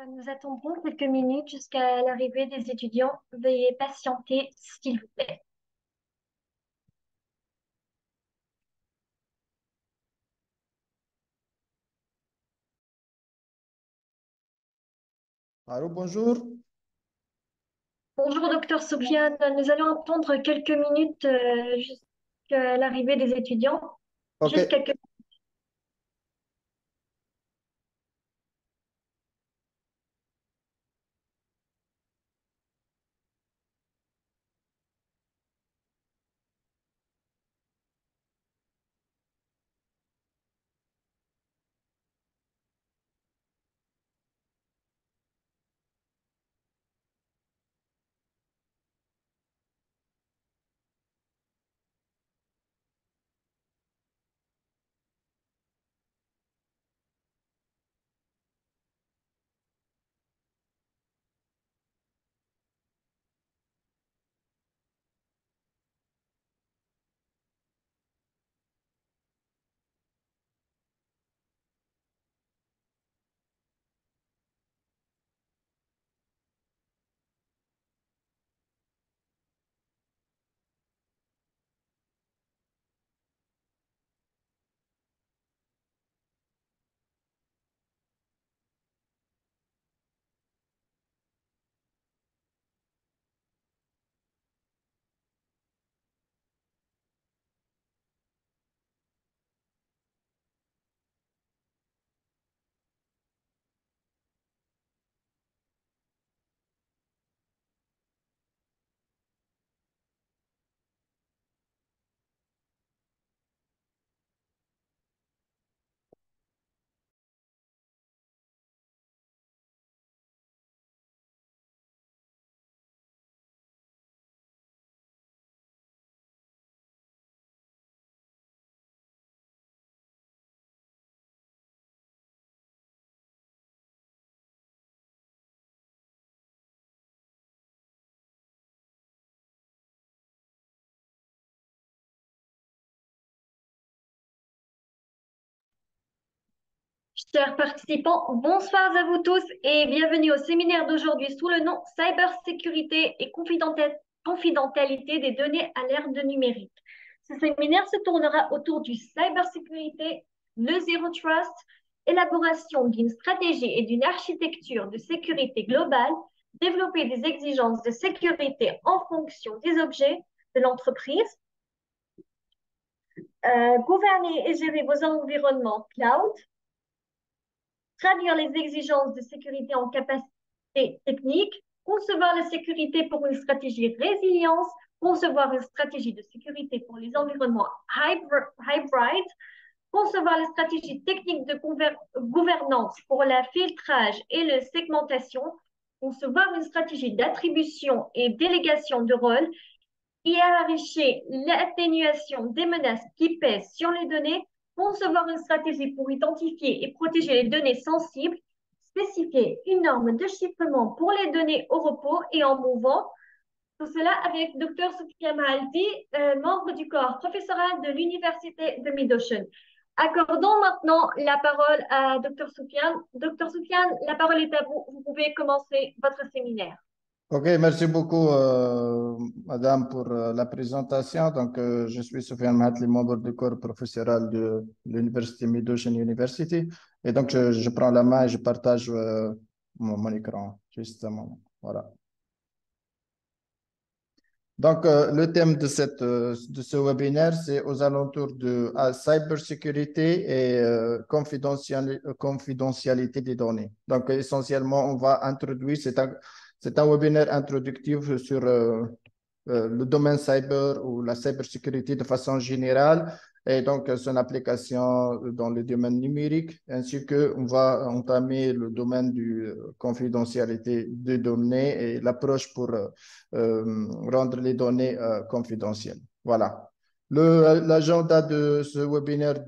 Nous attendrons quelques minutes jusqu'à l'arrivée des étudiants. Veuillez patienter, s'il vous plaît. Allô, bonjour. Bonjour, docteur Soufiane. Nous allons attendre quelques minutes jusqu'à l'arrivée des étudiants. OK. Juste quelques Chers participants, bonsoir à vous tous et bienvenue au séminaire d'aujourd'hui sous le nom Cybersécurité et confidentialité des données à l'ère de numérique. Ce séminaire se tournera autour du cybersécurité, le Zero Trust, élaboration d'une stratégie et d'une architecture de sécurité globale, développer des exigences de sécurité en fonction des objets de l'entreprise, gouverner et gérer vos environnements cloud, traduire les exigences de sécurité en capacité technique, concevoir la sécurité pour une stratégie résilience, concevoir une stratégie de sécurité pour les environnements hybrid, concevoir la stratégie technique de gouvernance pour le filtrage et la segmentation, concevoir une stratégie d'attribution et délégation de rôles, hiérarchiser l'atténuation des menaces qui pèsent sur les données, concevoir une stratégie pour identifier et protéger les données sensibles, spécifier une norme de chiffrement pour les données au repos et en mouvement. Tout cela avec Dr. Soufiane Mahalti, membre du corps professoral de l'Université de Mid-Ocean. Accordons maintenant la parole à Dr. Soufiane. Dr. Soufiane, la parole est à vous. Vous pouvez commencer votre séminaire. OK, merci beaucoup, madame, pour la présentation. Donc, je suis Soufiane Mahatli, membre du corps professoral de l'Université Mid-Ocean University. Et donc, je prends la main et je partage mon écran, justement. Voilà. Donc, le thème de ce webinaire, c'est aux alentours de cybersécurité et confidentialité des données. Donc, essentiellement, on va introduire, c'est un webinaire introductif sur le domaine cyber ou la cybersécurité de façon générale et donc son application dans le domaine numérique, ainsi qu'on va entamer le domaine du confidentialité des données et l'approche pour rendre les données confidentielles. Voilà. L'agenda de ce webinaire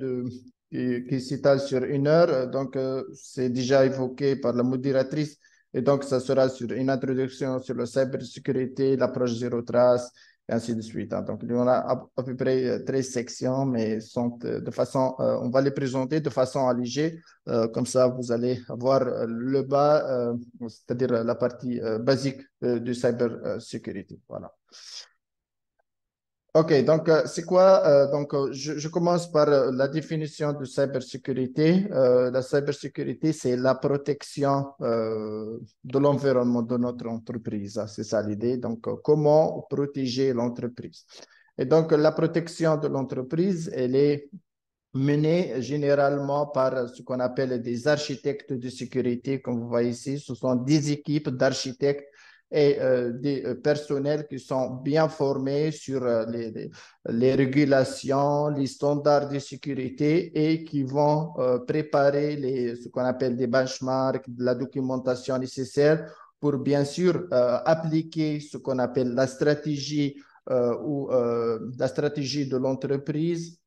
qui s'étale sur 1 heure, donc c'est déjà évoqué par la modératrice. Et donc, ça sera sur une introduction sur la cybersécurité, l'approche zéro trace et ainsi de suite. Hein. Donc, il y en a à peu près 13 sections, mais sont de façon, on va les présenter de façon allégée. Comme ça, vous allez avoir le bas, c'est-à-dire la partie basique du cybersécurité. Voilà. OK, donc c'est quoi? Je commence par la définition de cybersécurité. La cybersécurité, c'est la protection de l'environnement de notre entreprise. C'est ça l'idée. Donc, comment protéger l'entreprise? Et donc, la protection de l'entreprise, elle est menée généralement par ce qu'on appelle des architectes de sécurité. Comme vous voyez ici, ce sont des équipes d'architectes et des personnels qui sont bien formés sur les régulations, les standards de sécurité et qui vont préparer ce qu'on appelle des benchmarks, de la documentation nécessaire pour bien sûr appliquer ce qu'on appelle la stratégie ou la stratégie de l'entreprise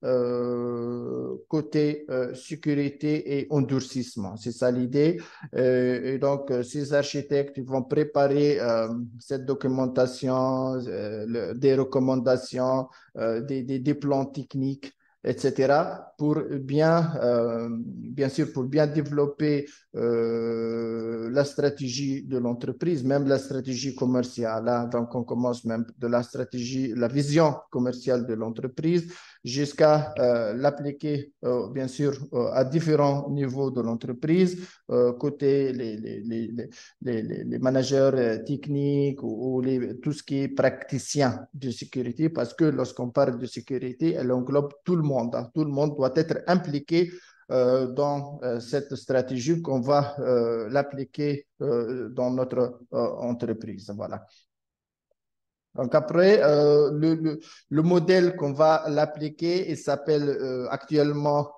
côté sécurité et endurcissement. C'est ça l'idée. Et donc, ces architectes ils vont préparer cette documentation, des recommandations, des plans techniques, etc., pour bien sûr, pour bien développer la stratégie de l'entreprise, même la stratégie commerciale. Hein. Donc, on commence même de la stratégie, la vision commerciale de l'entreprise jusqu'à l'appliquer, bien sûr, à différents niveaux de l'entreprise, côté les managers techniques ou tout ce qui est praticien de sécurité, parce que lorsqu'on parle de sécurité, elle englobe tout le monde. Hein. Tout le monde doit être impliqué dans cette stratégie qu'on va l'appliquer dans notre entreprise. Voilà. Donc après, le modèle qu'on va l'appliquer, il s'appelle actuellement,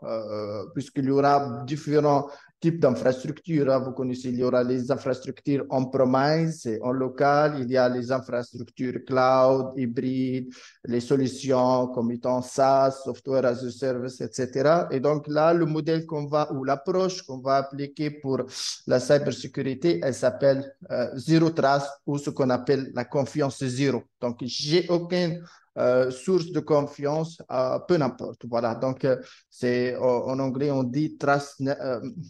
puisqu'il y aura différents types d'infrastructures. Hein, vous connaissez, il y aura les infrastructures on-premise et en local. Il y a les infrastructures cloud, hybrides, les solutions comme étant SaaS, Software as a Service, etc. Et donc là, le modèle qu'on va, ou l'approche qu'on va appliquer pour la cybersécurité, elle s'appelle Zero Trust ou ce qu'on appelle la confiance zéro. Donc, j'ai aucune source de confiance, peu n'importe. Voilà. Donc, c'est en anglais, on dit trust,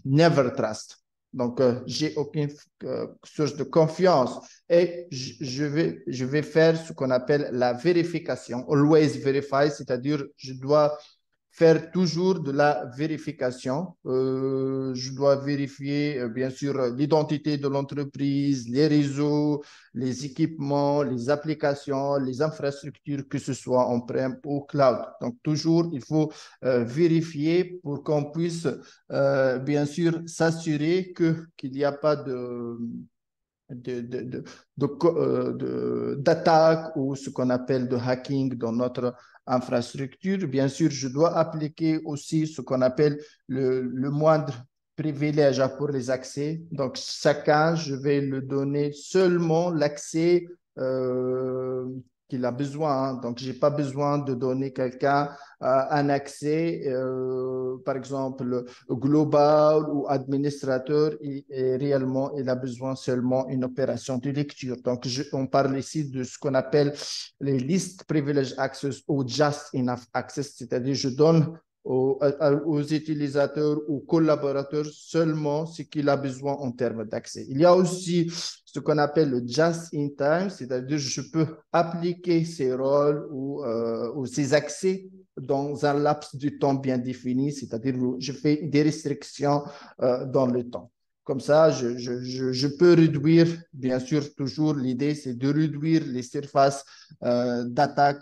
never trust. Donc, j'ai aucune source de confiance et je vais faire ce qu'on appelle la vérification, always verify, c'est-à-dire je dois faire toujours de la vérification. Je dois vérifier, bien sûr, l'identité de l'entreprise, les réseaux, les équipements, les applications, les infrastructures, que ce soit on-prem ou cloud. Donc, toujours, il faut vérifier pour qu'on puisse, bien sûr, s'assurer qu'il n'y a pas d'attaque ou ce qu'on appelle de hacking dans notre infrastructure. Bien sûr, je dois appliquer aussi ce qu'on appelle le moindre privilège pour les accès. Donc, chacun, je vais le donner seulement l'accès qu'il a besoin. Hein. Donc, je n'ai pas besoin de donner quelqu'un un accès, par exemple, global ou administrateur, et réellement, il a besoin seulement d'une opération de lecture. Donc, on parle ici de ce qu'on appelle les Least Privileged Access ou Just Enough Access, c'est-à-dire je donne aux utilisateurs ou collaborateurs seulement ce qu'il a besoin en termes d'accès. Il y a aussi ce qu'on appelle le just in time, c'est-à-dire je peux appliquer ces rôles ou ces accès dans un laps de temps bien défini, c'est-à-dire je fais des restrictions dans le temps. Comme ça, je peux réduire, bien sûr, toujours l'idée, c'est de réduire les surfaces d'attaque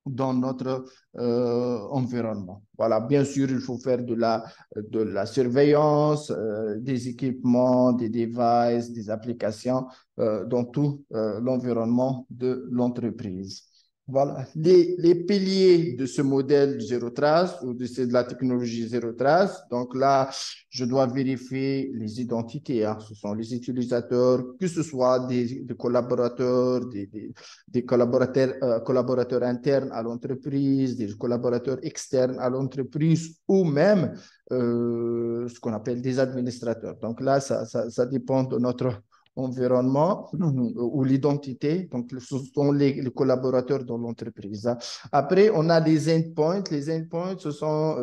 dans notre environnement. Voilà, bien sûr, il faut faire de la surveillance, des équipements, des devices, des applications dans tout l'environnement de l'entreprise. Voilà, les piliers de ce modèle Zero Trust ou de la technologie Zero Trust. Donc là, je dois vérifier les identités. Hein. Ce sont les utilisateurs, que ce soit des collaborateurs, des collaborateurs internes à l'entreprise, des collaborateurs externes à l'entreprise ou même ce qu'on appelle des administrateurs. Donc là, ça dépend de notre environnement ou l'identité. Donc, ce sont les collaborateurs dans l'entreprise, hein. Après, on a les endpoints. Les endpoints, ce sont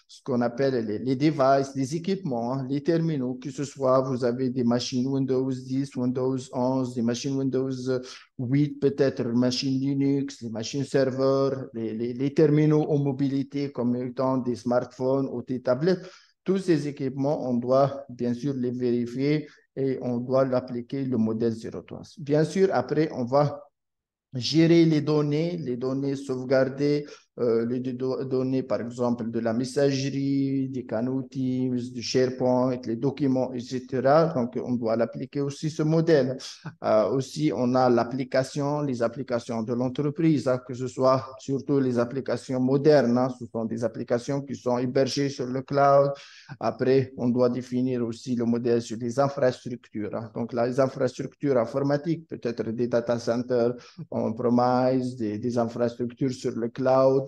ce qu'on appelle les devices, les équipements, hein, les terminaux, que ce soit vous avez des machines Windows 10, Windows 11, des machines Windows 8, peut-être machines Linux, les machines serveurs, les terminaux en mobilité comme étant des smartphones ou des tablettes. Tous ces équipements, on doit bien sûr les vérifier et on doit l'appliquer le modèle 03. Bien sûr, après, on va gérer les données sauvegardées, données par exemple de la messagerie, des canaux Teams, du SharePoint, les documents, etc. Donc, on doit l'appliquer aussi ce modèle. Aussi, on a l'application, les applications de l'entreprise, hein, que ce soit surtout les applications modernes, hein, ce sont des applications qui sont hébergées sur le cloud. Après, on doit définir aussi le modèle sur les infrastructures, hein. Donc, là, les infrastructures informatiques, peut-être des data centers, on-premise, des infrastructures sur le cloud,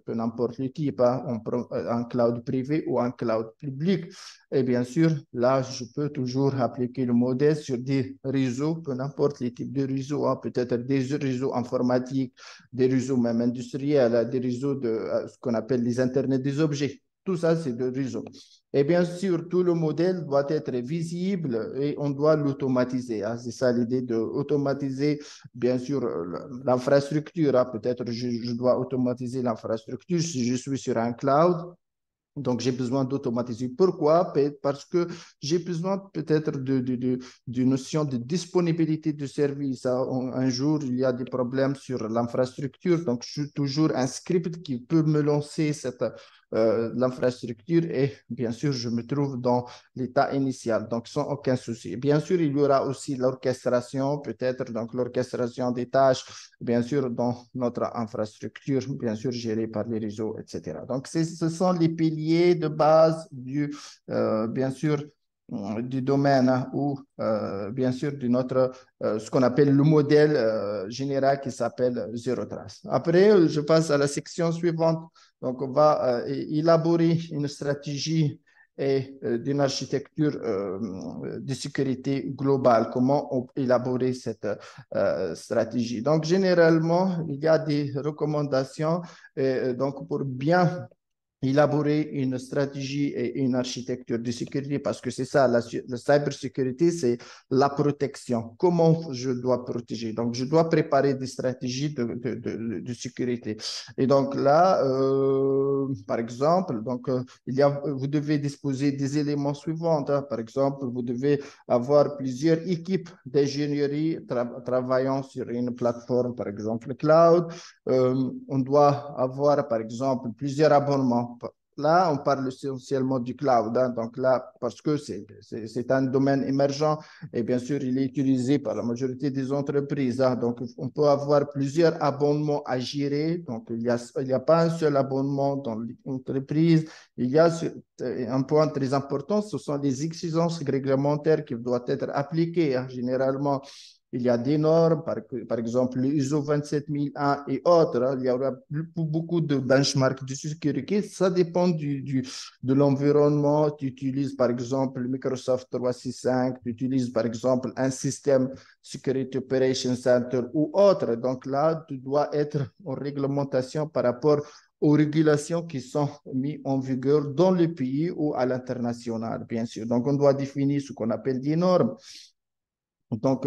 peu n'importe le type, hein, un cloud privé ou un cloud public. Et bien sûr, là, je peux toujours appliquer le modèle sur des réseaux, peu n'importe les types de réseaux, hein, peut-être des réseaux informatiques, des réseaux même industriels, des réseaux de ce qu'on appelle les Internet des objets. Tout ça, c'est de réseaux. Et bien sûr, tout le modèle doit être visible et on doit l'automatiser, hein. C'est ça l'idée d'automatiser, bien sûr, l'infrastructure, hein. Peut-être je dois automatiser l'infrastructure si je suis sur un cloud. Donc, j'ai besoin d'automatiser. Pourquoi? Parce que j'ai besoin peut-être d'une notion de disponibilité de service, hein. Un jour, il y a des problèmes sur l'infrastructure. Donc, je suis toujours un script qui peut me lancer l'infrastructure et bien sûr, je me trouve dans l'état initial. Donc, sans aucun souci. Bien sûr, il y aura aussi l'orchestration, peut-être, donc l'orchestration des tâches, bien sûr, dans notre infrastructure, bien sûr, gérée par les réseaux, etc. Donc, ce sont les piliers de base bien sûr, du domaine, hein, ou bien sûr de notre, ce qu'on appelle le modèle général qui s'appelle Zero Trust. Après, je passe à la section suivante. Donc, on va élaborer une stratégie et d'une architecture de sécurité globale. Comment élaborer cette stratégie? Donc, généralement, il y a des recommandations donc pour bien élaborer une stratégie et une architecture de sécurité parce que c'est ça, la cybersécurité, c'est la protection. Comment je dois protéger? Donc, je dois préparer des stratégies de sécurité. Et donc là, par exemple, donc, vous devez disposer des éléments suivants, hein. Par exemple, vous devez avoir plusieurs équipes d'ingénierie travaillant sur une plateforme, par exemple, cloud. On doit avoir, par exemple, plusieurs abonnements. Là, on parle essentiellement du cloud, hein. Donc là, parce que c'est un domaine émergent et bien sûr, il est utilisé par la majorité des entreprises, hein. Donc, on peut avoir plusieurs abonnements à gérer. Donc, il y a pas un seul abonnement dans l'entreprise. Il y a un point très important, ce sont les exigences réglementaires qui doivent être appliquées, hein. Généralement, il y a des normes, par exemple l'ISO 27001 et autres, hein. Il y aura beaucoup de benchmarks de sécurité. Ça dépend de l'environnement. Tu utilises par exemple Microsoft 365, tu utilises par exemple un système Security Operations Center ou autre. Donc là, tu dois être en réglementation par rapport aux régulations qui sont mises en vigueur dans le pays ou à l'international, bien sûr. Donc, on doit définir ce qu'on appelle des normes. Donc,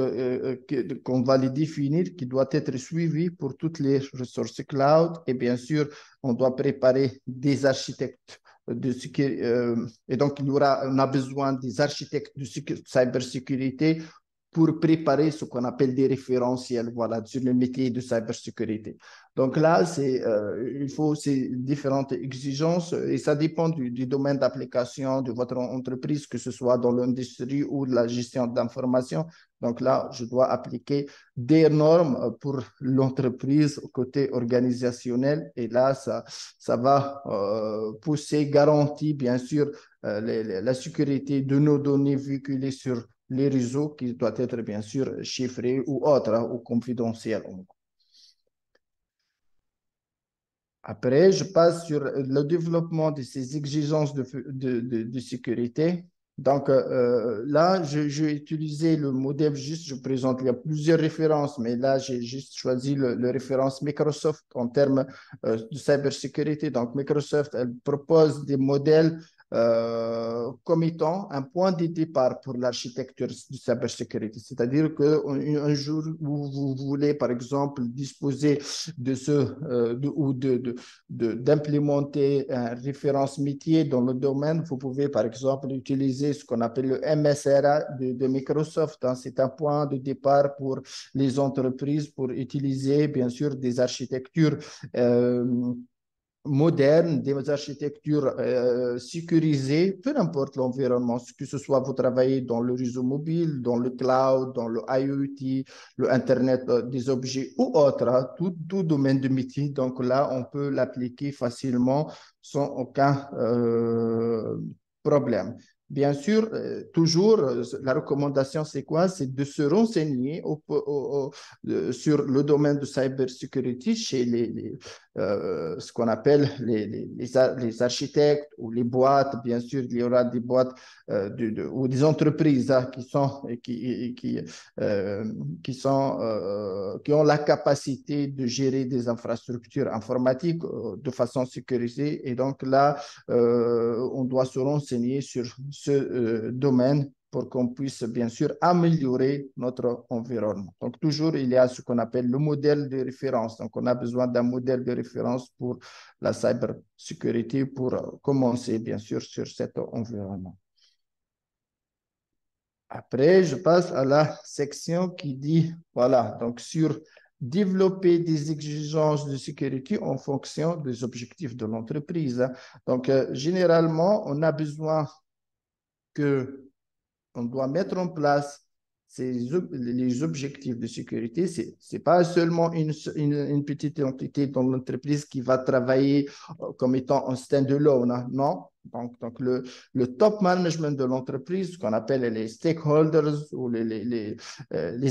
qu'on va les définir, qui doit être suivi pour toutes les ressources cloud. Et bien sûr, on doit préparer des architectes et donc, on a besoin des architectes de cybersécurité pour préparer ce qu'on appelle des référentiels, voilà, sur le métier de cybersécurité. Donc là, il faut ces différentes exigences et ça dépend du domaine d'application de votre entreprise, que ce soit dans l'industrie ou de la gestion d'informations. Donc là, je dois appliquer des normes pour l'entreprise côté organisationnel et là, ça va pousser, garantir bien sûr la sécurité de nos données véhiculées sur les réseaux qui doivent être bien sûr chiffrés ou autres, hein, ou confidentiels. Après, je passe sur le développement de ces exigences de sécurité. Donc là, j'ai utilisé le modèle juste, je présente, il y a plusieurs références, mais là, j'ai juste choisi le référence Microsoft en termes de cybersécurité. Donc, Microsoft, elle propose des modèles comme étant un point de départ pour l'architecture de cybersécurité. C'est-à-dire qu'un jour où vous voulez, par exemple, disposer de ce ou d'implémenter un référence métier dans le domaine, vous pouvez, par exemple, utiliser ce qu'on appelle le MSRA de Microsoft, hein. C'est un point de départ pour les entreprises pour utiliser, bien sûr, des architectures modernes, des architectures sécurisées, peu importe l'environnement, que ce soit vous travaillez dans le réseau mobile, dans le cloud, dans le IoT, le Internet des objets ou autre, hein, tout domaine de métier. Donc là, on peut l'appliquer facilement sans aucun problème. Bien sûr, toujours, la recommandation, c'est quoi? C'est de se renseigner sur le domaine de cybersécurité chez ce qu'on appelle les architectes ou les boîtes. Bien sûr, il y aura des boîtes ou des entreprises hein, qui ont la capacité de gérer des infrastructures informatiques de façon sécurisée. Et donc là, on doit se renseigner sur ce domaine pour qu'on puisse bien sûr améliorer notre environnement. Donc toujours, il y a ce qu'on appelle le modèle de référence. Donc on a besoin d'un modèle de référence pour la cybersécurité pour commencer bien sûr sur cet environnement. Après, je passe à la section qui dit, voilà, donc sur développer des exigences de sécurité en fonction des objectifs de l'entreprise. Donc, généralement, on a besoin que on doit mettre en place les objectifs de sécurité. Ce n'est pas seulement une petite entité dans l'entreprise qui va travailler comme étant un stand-alone. Hein. Non. Donc le top management de l'entreprise, ce qu'on appelle les stakeholders ou les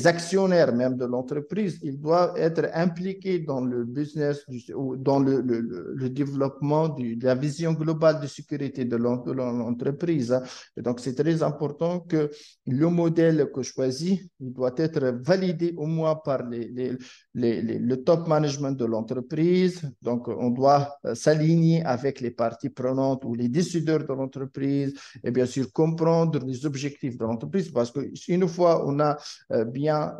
actionnaires même de l'entreprise, ils doivent être impliqués dans le business ou dans le développement de la vision globale de sécurité de l'entreprise. Hein. Et donc, c'est très important que le modèle que je choisis, il doit être validé au moins par le top management de l'entreprise. Donc, on doit s'aligner avec les parties prenantes ou les décideurs de l'entreprise et bien sûr comprendre les objectifs de l'entreprise parce qu'une fois on a bien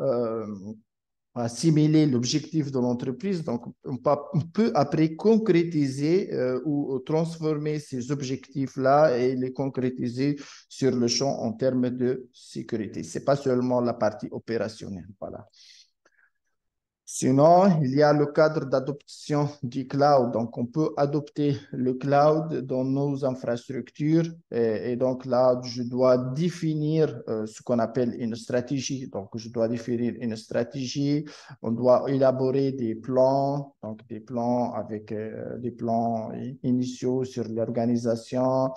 assimiler l'objectif de l'entreprise. Donc, on peut après concrétiser ou transformer ces objectifs-là et les concrétiser sur le champ en termes de sécurité. Ce n'est pas seulement la partie opérationnelle. Voilà. Sinon, il y a le cadre d'adoption du cloud. Donc, on peut adopter le cloud dans nos infrastructures. Et donc là, je dois définir ce qu'on appelle une stratégie. Donc, je dois définir une stratégie. On doit élaborer des plans, donc des plans avec des plans initiaux sur l'organisation.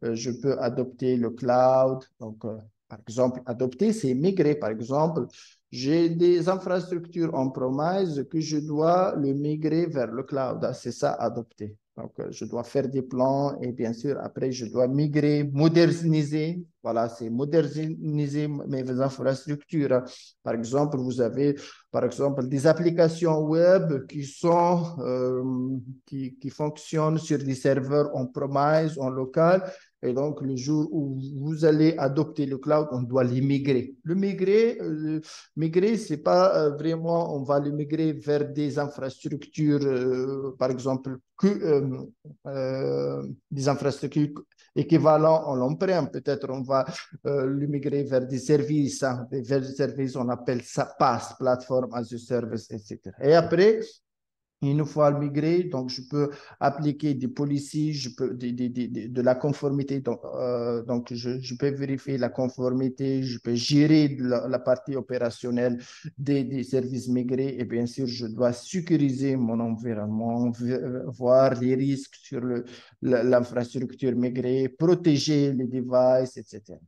Je peux adopter le cloud. Donc, par exemple, adopter, c'est migrer. Par exemple, j'ai des infrastructures en promise que je dois le migrer vers le cloud. C'est ça, adopter. Donc, je dois faire des plans et bien sûr, après, je dois migrer, moderniser. Voilà, c'est moderniser mes infrastructures. Par exemple, vous avez, par exemple, des applications web qui fonctionnent sur des serveurs en promise, en local. Et donc, le jour où vous allez adopter le cloud, on doit les migrer. Migrer, c'est pas vraiment, on va le migrer vers des infrastructures, par exemple, des infrastructures équivalentes en l'on-prem. Peut-être on va le migrer vers des services, hein, vers des services, on appelle ça PaaS, Platform as a Service, etc. Et après, une fois migré, donc je peux appliquer des policies, de la conformité, donc je peux vérifier la conformité, je peux gérer la partie opérationnelle des services migrés et bien sûr, je dois sécuriser mon environnement, voir les risques sur l'infrastructure migrée, protéger les devices, etc.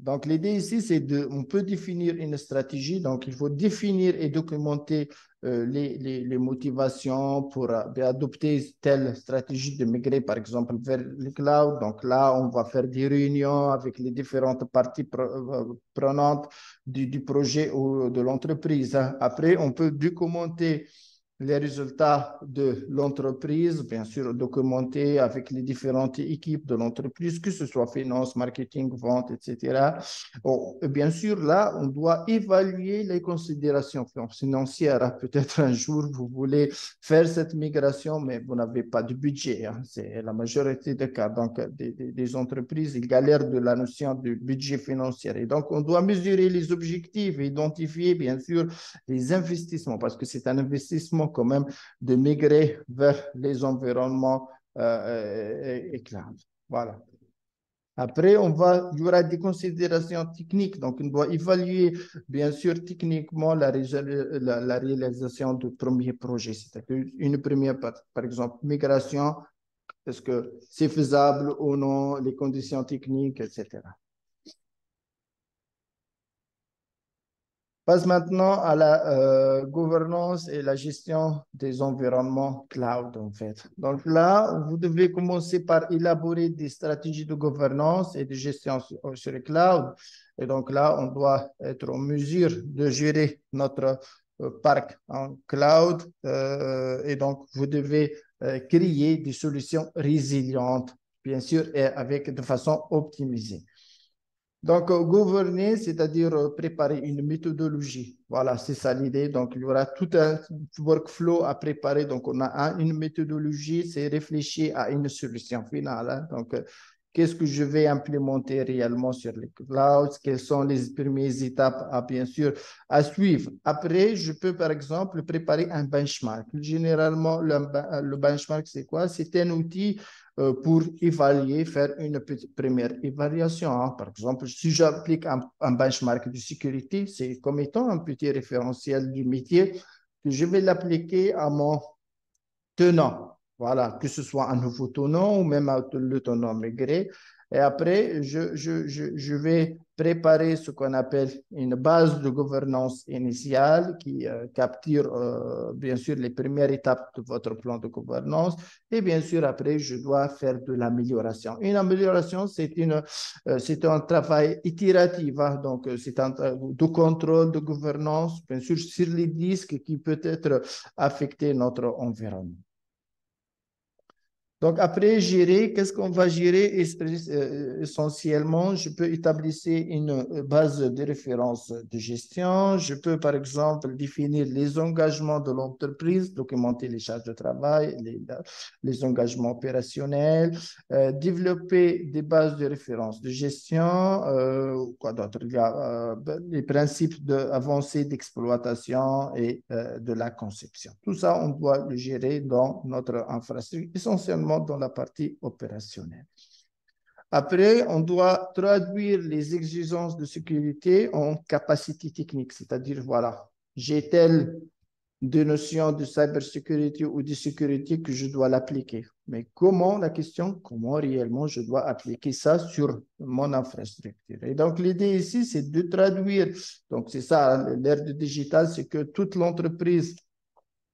Donc, l'idée ici, c'est on peut définir une stratégie. Donc, il faut définir et documenter les motivations pour adopter telle stratégie de migrer, par exemple, vers le cloud. Donc, là, on va faire des réunions avec les différentes parties prenantes du projet ou de l'entreprise. Après, on peut documenter les résultats de l'entreprise, bien sûr documentés avec les différentes équipes de l'entreprise, que ce soit finance, marketing, vente, etc. Bon, bien sûr, là, on doit évaluer les considérations financières. Peut-être un jour, vous voulez faire cette migration, mais vous n'avez pas de budget. Hein. C'est la majorité des cas. Donc, des entreprises, ils galèrent de la notion de budget financier. Et donc, on doit mesurer les objectifs, identifier, bien sûr, les investissements, parce que c'est un investissement quand même de migrer vers les environnements cloud. Voilà. Après, il y aura des considérations techniques. Donc, on doit évaluer, bien sûr, techniquement la réalisation du premier projet. C'est-à-dire une première, par exemple, migration, est-ce que c'est faisable ou non, les conditions techniques, etc. Passe maintenant à la gouvernance et la gestion des environnements cloud, en fait. Donc là, vous devez commencer par élaborer des stratégies de gouvernance et de gestion sur le cloud. Et donc là, on doit être en mesure de gérer notre parc en cloud. Et donc, vous devez créer des solutions résilientes, bien sûr, et de façon optimisée. Donc, gouverner, c'est-à-dire préparer une méthodologie. Voilà, c'est ça l'idée. Donc, il y aura tout un workflow à préparer. Donc, on a une méthodologie, c'est réfléchir à une solution finale. Hein. Donc, qu'est-ce que je vais implémenter réellement sur les clouds? Quelles sont les premières étapes, bien sûr, à suivre? Après, je peux, par exemple, préparer un benchmark. Généralement, le benchmark, c'est quoi? C'est un outil pour évaluer, faire une première évaluation. Hein. Par exemple, si j'applique un benchmark de sécurité, c'est comme étant un petit référentiel du métier que je vais l'appliquer à mon tenant. Voilà, que ce soit un nouveau tenant ou même le tenant migré. Et après, je vais préparer ce qu'on appelle une base de gouvernance initiale qui capture bien sûr les premières étapes de votre plan de gouvernance. Et bien sûr, après, je dois faire de l'amélioration. Une amélioration, c'est un travail itératif. Hein, donc, c'est un de contrôle de gouvernance, bien sûr, sur les disques qui peut être affecter notre environnement. Donc, après, gérer, qu'est-ce qu'on va gérer essentiellement? Je peux établir une base de référence de gestion. Je peux, par exemple, définir les engagements de l'entreprise, documenter les charges de travail, les engagements opérationnels, développer des bases de référence de gestion, quoi d'autre? Il y a les principes avancés d'exploitation et de la conception. Tout ça, on doit le gérer dans notre infrastructure, essentiellement dans la partie opérationnelle. Après, on doit traduire les exigences de sécurité en capacité technique, c'est-à-dire, voilà, j'ai telle notions de cybersécurité ou de sécurité que je dois l'appliquer. Mais comment, la question, comment réellement je dois appliquer ça sur mon infrastructure? Et donc, l'idée ici, c'est de traduire. Donc, c'est ça, l'ère du digital, c'est que toute l'entreprise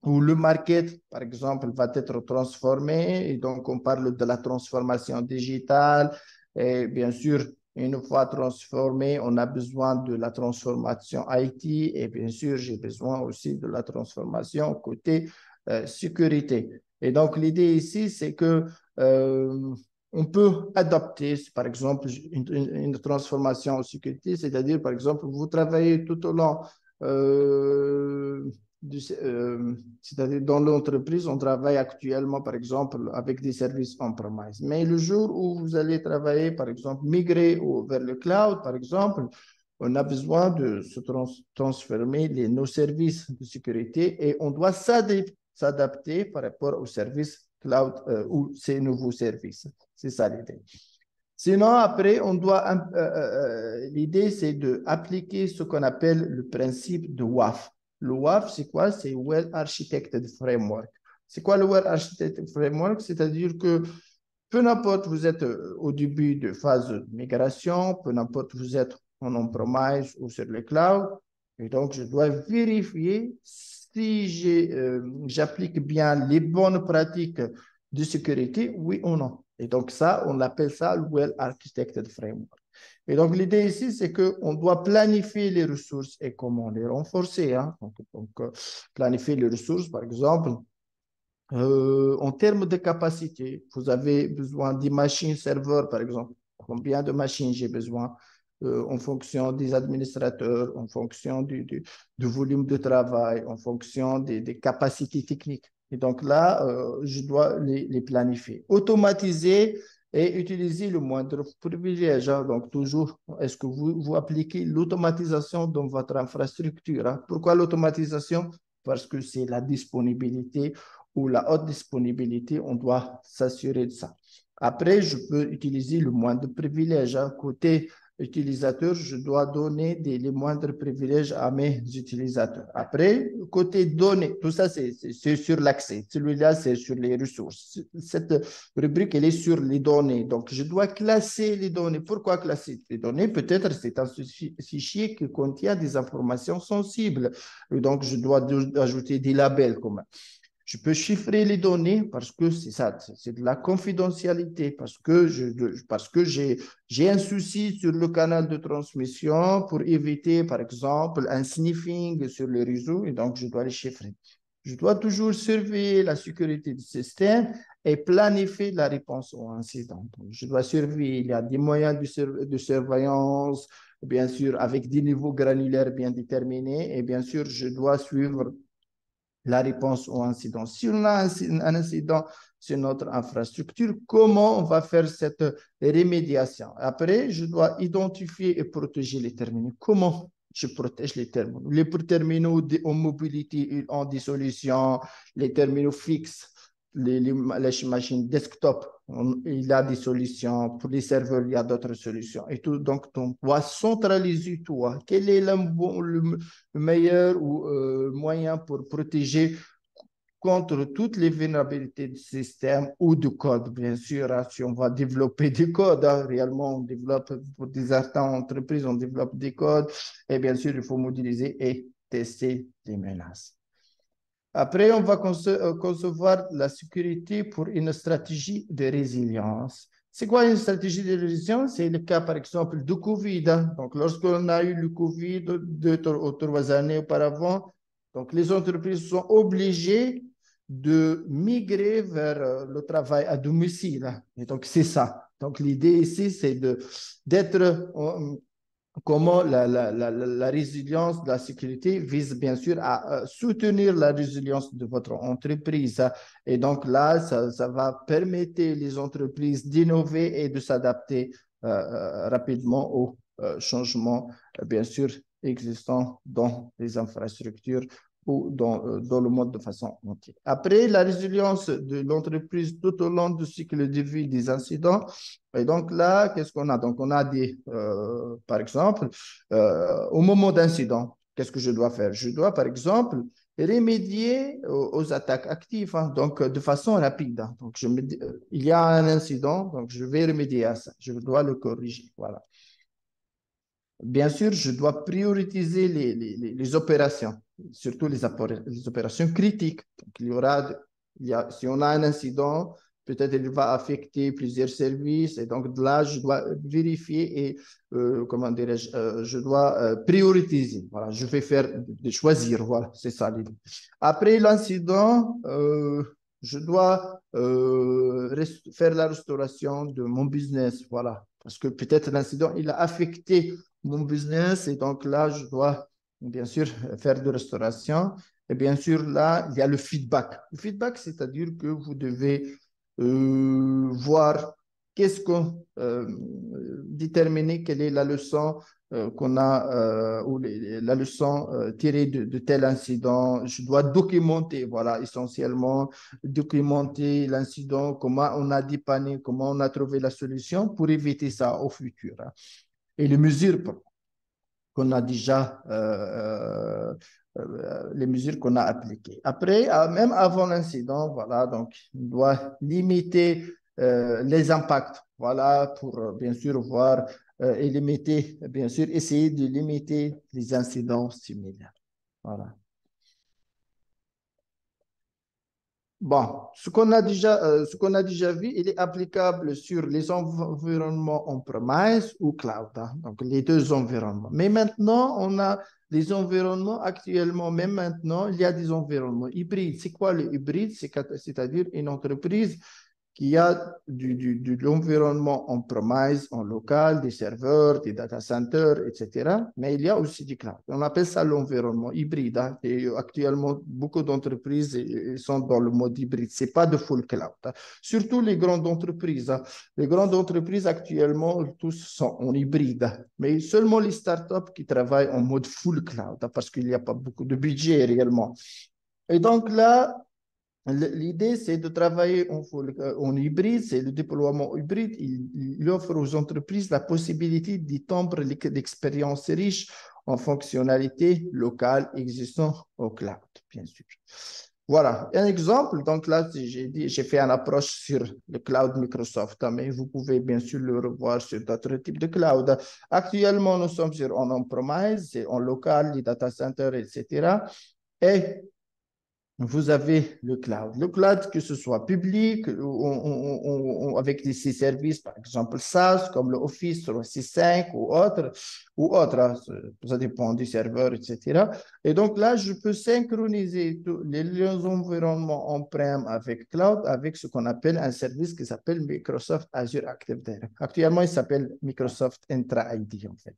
où le market, par exemple, va être transformé. Et donc, on parle de la transformation digitale. Et bien sûr, une fois transformé, on a besoin de la transformation IT. Et bien sûr, j'ai besoin aussi de la transformation côté sécurité. Et donc, l'idée ici, c'est que on peut adapter, par exemple, une transformation en sécurité, c'est-à-dire, par exemple, vous travaillez tout au long c'est-à-dire dans l'entreprise, on travaille actuellement, par exemple, avec des services on-premise. Mais le jour où vous allez travailler, par exemple, migrer vers le cloud, par exemple, on a besoin de se transformer nos services de sécurité et on doit s'adapter par rapport aux services cloud ou ces nouveaux services. C'est ça l'idée. Sinon, après, l'idée, c'est d'appliquer ce qu'on appelle le principe de WAF. Le WAF, c'est quoi? C'est Well Architected Framework. C'est quoi le Well Architected Framework? C'est-à-dire que Peu importe, vous êtes au début de phase de migration, peu importe, vous êtes en on-premise ou sur le cloud. Et donc, je dois vérifier si j'applique bien les bonnes pratiques de sécurité, oui ou non. Et donc, ça, on appelle ça le Well Architected Framework. Et donc, l'idée ici, c'est qu'on doit planifier les ressources et comment les renforcer. Hein. Planifier les ressources, par exemple, en termes de capacité, vous avez besoin des machines serveurs, par exemple. Combien de machines j'ai besoin en fonction des administrateurs, en fonction du volume de travail, en fonction des capacités techniques. Et donc là, je dois les planifier. Automatiser et utiliser le moindre privilège. Hein. Donc toujours, est-ce que vous appliquez l'automatisation dans votre infrastructure? Hein? Pourquoi l'automatisation? Parce que c'est la disponibilité ou la haute disponibilité, on doit s'assurer de ça. Après, je peux utiliser le moindre privilège. Hein. Côté utilisateur, je dois donner les moindres privilèges à mes utilisateurs. Après, côté données, tout ça, c'est sur l'accès. Celui-là, c'est sur les ressources. Cette rubrique, elle est sur les données. Donc, je dois classer les données. Pourquoi classer les données? Peut-être c'est un fichier qui contient des informations sensibles. Et donc, je dois ajouter des labels comme je peux chiffrer les données parce que c'est ça, c'est de la confidentialité, parce que j'ai un souci sur le canal de transmission pour éviter, par exemple, un sniffing sur le réseau et donc je dois les chiffrer. Je dois toujours surveiller la sécurité du système et planifier la réponse aux incidents. Donc, je dois surveiller, il y a des moyens de surveillance, bien sûr, avec des niveaux granulaires bien déterminés et bien sûr, je dois suivre la réponse au incident. Si on a un incident sur notre infrastructure, comment on va faire cette remédiation? Après, je dois identifier et protéger les terminaux. Comment je protège les terminaux? Les terminaux en mobilité ont des solutions, les terminaux fixes, les machines desktop, il y a des solutions. Pour les serveurs, il y a d'autres solutions. Et tout, donc, on doit centraliser tout. Hein. Quel est le meilleur moyen pour protéger contre toutes les vulnérabilités du système ou du code, bien sûr. Hein, si on va développer des codes, hein, réellement, on développe pour des certaines entreprises, on développe des codes. Et bien sûr, il faut modéliser et tester les menaces. Après, on va concevoir la sécurité pour une stratégie de résilience. C'est quoi une stratégie de résilience? C'est le cas, par exemple, du Covid. Hein. Donc, lorsqu'on a eu le Covid 2 ou 3 années auparavant, donc les entreprises sont obligées de migrer vers le travail à domicile. Hein. Et donc, c'est ça. Donc, l'idée ici, c'est d'être comment la résilience de la sécurité vise bien sûr à soutenir la résilience de votre entreprise. Et donc là, ça va permettre les entreprises d'innover et de s'adapter rapidement aux changements, bien sûr, existants dans les infrastructures ou dans le monde de façon entière. Après, la résilience de l'entreprise tout au long du cycle de vie des incidents. Et donc là, qu'est-ce qu'on a? Donc on a par exemple, au moment d'incident, qu'est-ce que je dois faire? Je dois, par exemple, remédier aux attaques actives, hein, donc de façon rapide. Hein. Donc il y a un incident, donc je vais remédier à ça. Je dois le corriger. Voilà. Bien sûr, je dois prioriser les opérations, surtout les opérations critiques. Donc, si on a un incident, peut-être il va affecter plusieurs services. Et donc là, je dois vérifier et, comment dirais-je, je dois prioriser. Voilà, je vais choisir. Voilà, c'est ça l'idée. Après l'incident, je dois faire la restauration de mon business. Voilà, parce que peut-être l'incident, il a affecté mon business et donc là, je dois bien sûr faire de restauration. Et bien sûr, là, il y a le feedback. Le feedback, c'est-à-dire que vous devez voir qu'est-ce qu'on déterminer quelle est la leçon qu'on a ou la leçon tirée de tel incident. Je dois documenter, voilà, essentiellement documenter l'incident, comment on a dépanné, comment on a trouvé la solution pour éviter ça au futur. Hein. Et les mesures qu'on a déjà, les mesures qu'on a appliquées. Après, même avant l'incident, voilà, donc on doit limiter les impacts. Voilà, pour bien sûr voir et limiter, bien sûr, essayer de limiter les incidents similaires. Voilà. Bon, ce qu'on a déjà vu, il est applicable sur les environnements on-premise ou cloud, hein, donc les deux environnements. Mais maintenant, on a des environnements actuellement, même maintenant, il y a des environnements hybrides. C'est quoi le hybride? C'est-à-dire une entreprise qui a de l'environnement on-premise, en local, des serveurs, des data centers, etc. Mais il y a aussi du cloud. On appelle ça l'environnement hybride, hein. Et actuellement, beaucoup d'entreprises sont dans le mode hybride. Ce n'est pas de full cloud, hein. Surtout les grandes entreprises, hein. Les grandes entreprises actuellement, tous sont en hybride. Mais seulement les startups qui travaillent en mode full cloud, hein, parce qu'il n'y a pas beaucoup de budget réellement. Et donc là, l'idée, c'est de travailler en hybride, c'est le déploiement hybride. Il offre aux entreprises la possibilité d'étendre l'expérience riche en fonctionnalités locales existant au cloud, bien sûr. Voilà, un exemple. Donc là, j'ai fait une approche sur le cloud Microsoft, hein, mais vous pouvez bien sûr le revoir sur d'autres types de cloud. Actuellement, nous sommes sur en on-premise, en local, les data centers, etc. Et vous avez le cloud. Le cloud, que ce soit public ou avec ces services, par exemple SaaS, comme le Office 365 ou autre, hein, ça dépend du serveur, etc. Et donc là, je peux synchroniser tous les environnements on-prem avec cloud, avec ce qu'on appelle un service qui s'appelle Microsoft Azure Active Directory. Actuellement, il s'appelle Microsoft Entra ID, en fait.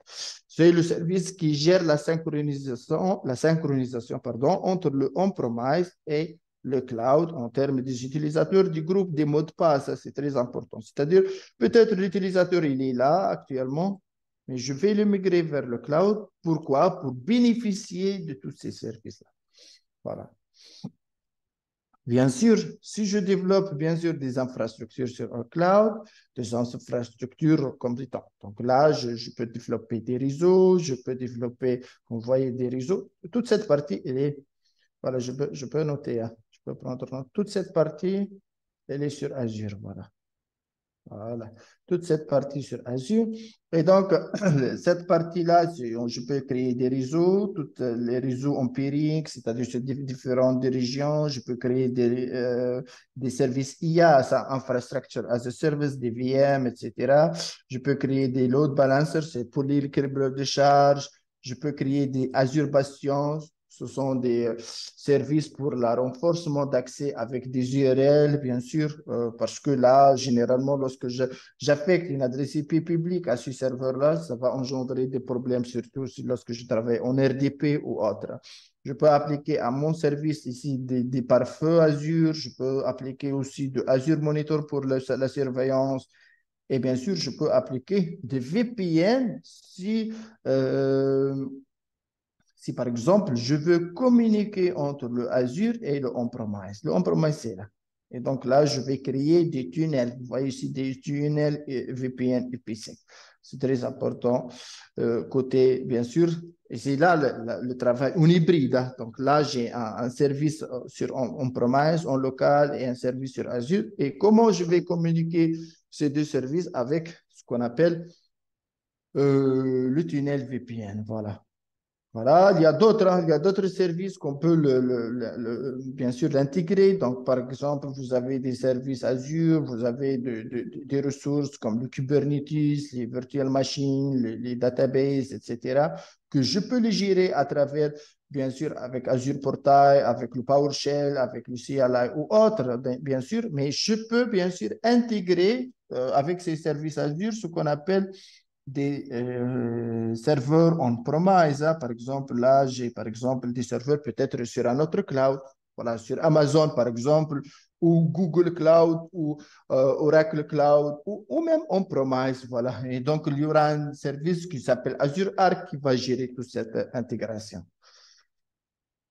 C'est le service qui gère la synchronisation pardon, entre le on-premise et le cloud en termes des utilisateurs du groupe des mots de passe. C'est très important. C'est-à-dire, peut-être l'utilisateur, il est là actuellement, mais je vais le migrer vers le cloud. Pourquoi? Pour bénéficier de tous ces services-là. Voilà. Bien sûr, si je développe bien sûr des infrastructures sur un cloud, des infrastructures comme du temps. Donc là, je peux développer des réseaux, je peux développer, envoyer des réseaux. Toute cette partie, elle est, voilà, je peux noter, hein. Je peux prendre note. Toute cette partie, elle est sur Azure, voilà. Voilà, toute cette partie sur Azure. Et donc, cette partie-là, je peux créer des réseaux, tous les réseaux empiriques, c'est-à-dire sur différentes régions. Je peux créer des services IA, ça, Infrastructure as a Service, des VM, etc. Je peux créer des load balancers, c'est pour lire le de charge. Je peux créer des Azure Bastions. Ce sont des services pour le renforcement d'accès avec des URL, bien sûr, parce que là, généralement, lorsque j'affecte une adresse IP publique à ce serveur-là, ça va engendrer des problèmes, surtout lorsque je travaille en RDP ou autre. Je peux appliquer à mon service ici des pare-feux Azure, je peux appliquer aussi de Azure Monitor pour la surveillance. Et bien sûr, je peux appliquer des VPN si par exemple, je veux communiquer entre le Azure et le on-premise. Le on-premise, c'est là. Et donc là, je vais créer des tunnels. Vous voyez ici des tunnels VPN IPsec. C'est très important. Côté, bien sûr, et c'est là le travail, un hybride, hein. Donc là, j'ai un service sur on-premise, en local et un service sur Azure. Et comment je vais communiquer ces deux services avec ce qu'on appelle le tunnel VPN. Voilà. Voilà, il y a d'autres services qu'on peut bien sûr l'intégrer. Donc, par exemple, vous avez des services Azure, vous avez des ressources comme le Kubernetes, les virtual machines, les databases, etc., que je peux les gérer à travers, bien sûr, avec Azure Portail, avec le PowerShell, avec le CLI ou autre, bien sûr, mais je peux, bien sûr, intégrer avec ces services Azure ce qu'on appelle des serveurs on-premise, hein. Par exemple, là, j'ai par exemple des serveurs peut-être sur un autre cloud, voilà, sur Amazon par exemple, ou Google Cloud, ou Oracle Cloud, ou même on-premise, voilà. Et donc, il y aura un service qui s'appelle Azure Arc qui va gérer toute cette intégration.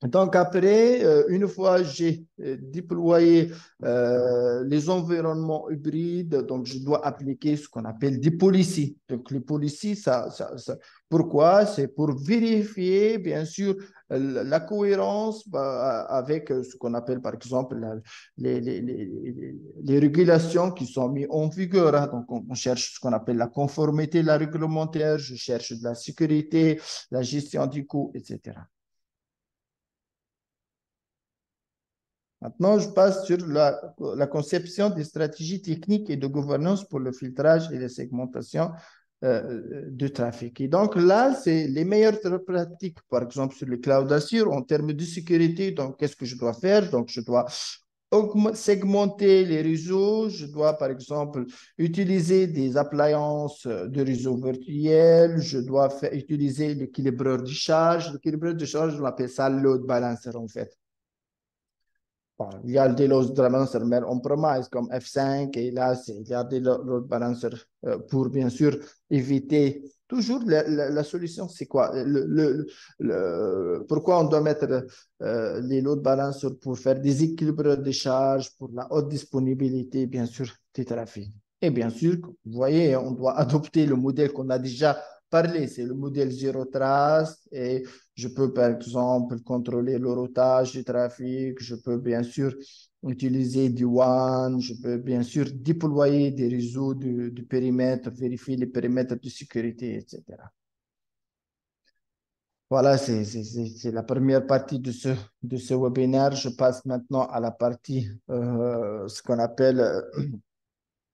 Donc après, une fois j'ai déployé les environnements hybrides, donc je dois appliquer ce qu'on appelle des policies. Donc les policies, pourquoi? C'est pour vérifier, bien sûr, la cohérence avec ce qu'on appelle, par exemple, les régulations qui sont mises en vigueur, hein. Donc on cherche ce qu'on appelle la conformité, la réglementaire, je cherche de la sécurité, la gestion du coût, etc. Maintenant, je passe sur la conception des stratégies techniques et de gouvernance pour le filtrage et la segmentation du trafic. Et donc là, c'est les meilleures pratiques, par exemple sur le cloud Azure, en termes de sécurité. Donc, qu'est-ce que je dois faire? Donc, je dois segmenter les réseaux. Je dois, par exemple, utiliser des appliances de réseau virtuel. Je dois utiliser l'équilibreur de charge. L'équilibreur de charge, on appelle ça load balancer, en fait. Bon, il y a des load balancers mais on-premise comme F5 et là, il y a des load balancers pour bien sûr éviter. Toujours la solution, c'est quoi? Pourquoi on doit mettre les load balancers pour faire des équilibres de charge, pour la haute disponibilité, bien sûr, des trafics. Et bien sûr, vous voyez, on doit adopter le modèle qu'on a déjà parlé, c'est le modèle Zero Trust et je peux, par exemple, contrôler le routage du trafic. Je peux, bien sûr, utiliser du WAN. Je peux, bien sûr, déployer des réseaux de périmètre, vérifier les périmètres de sécurité, etc. Voilà, c'est la première partie de ce webinaire. Je passe maintenant à la partie, ce qu'on appelle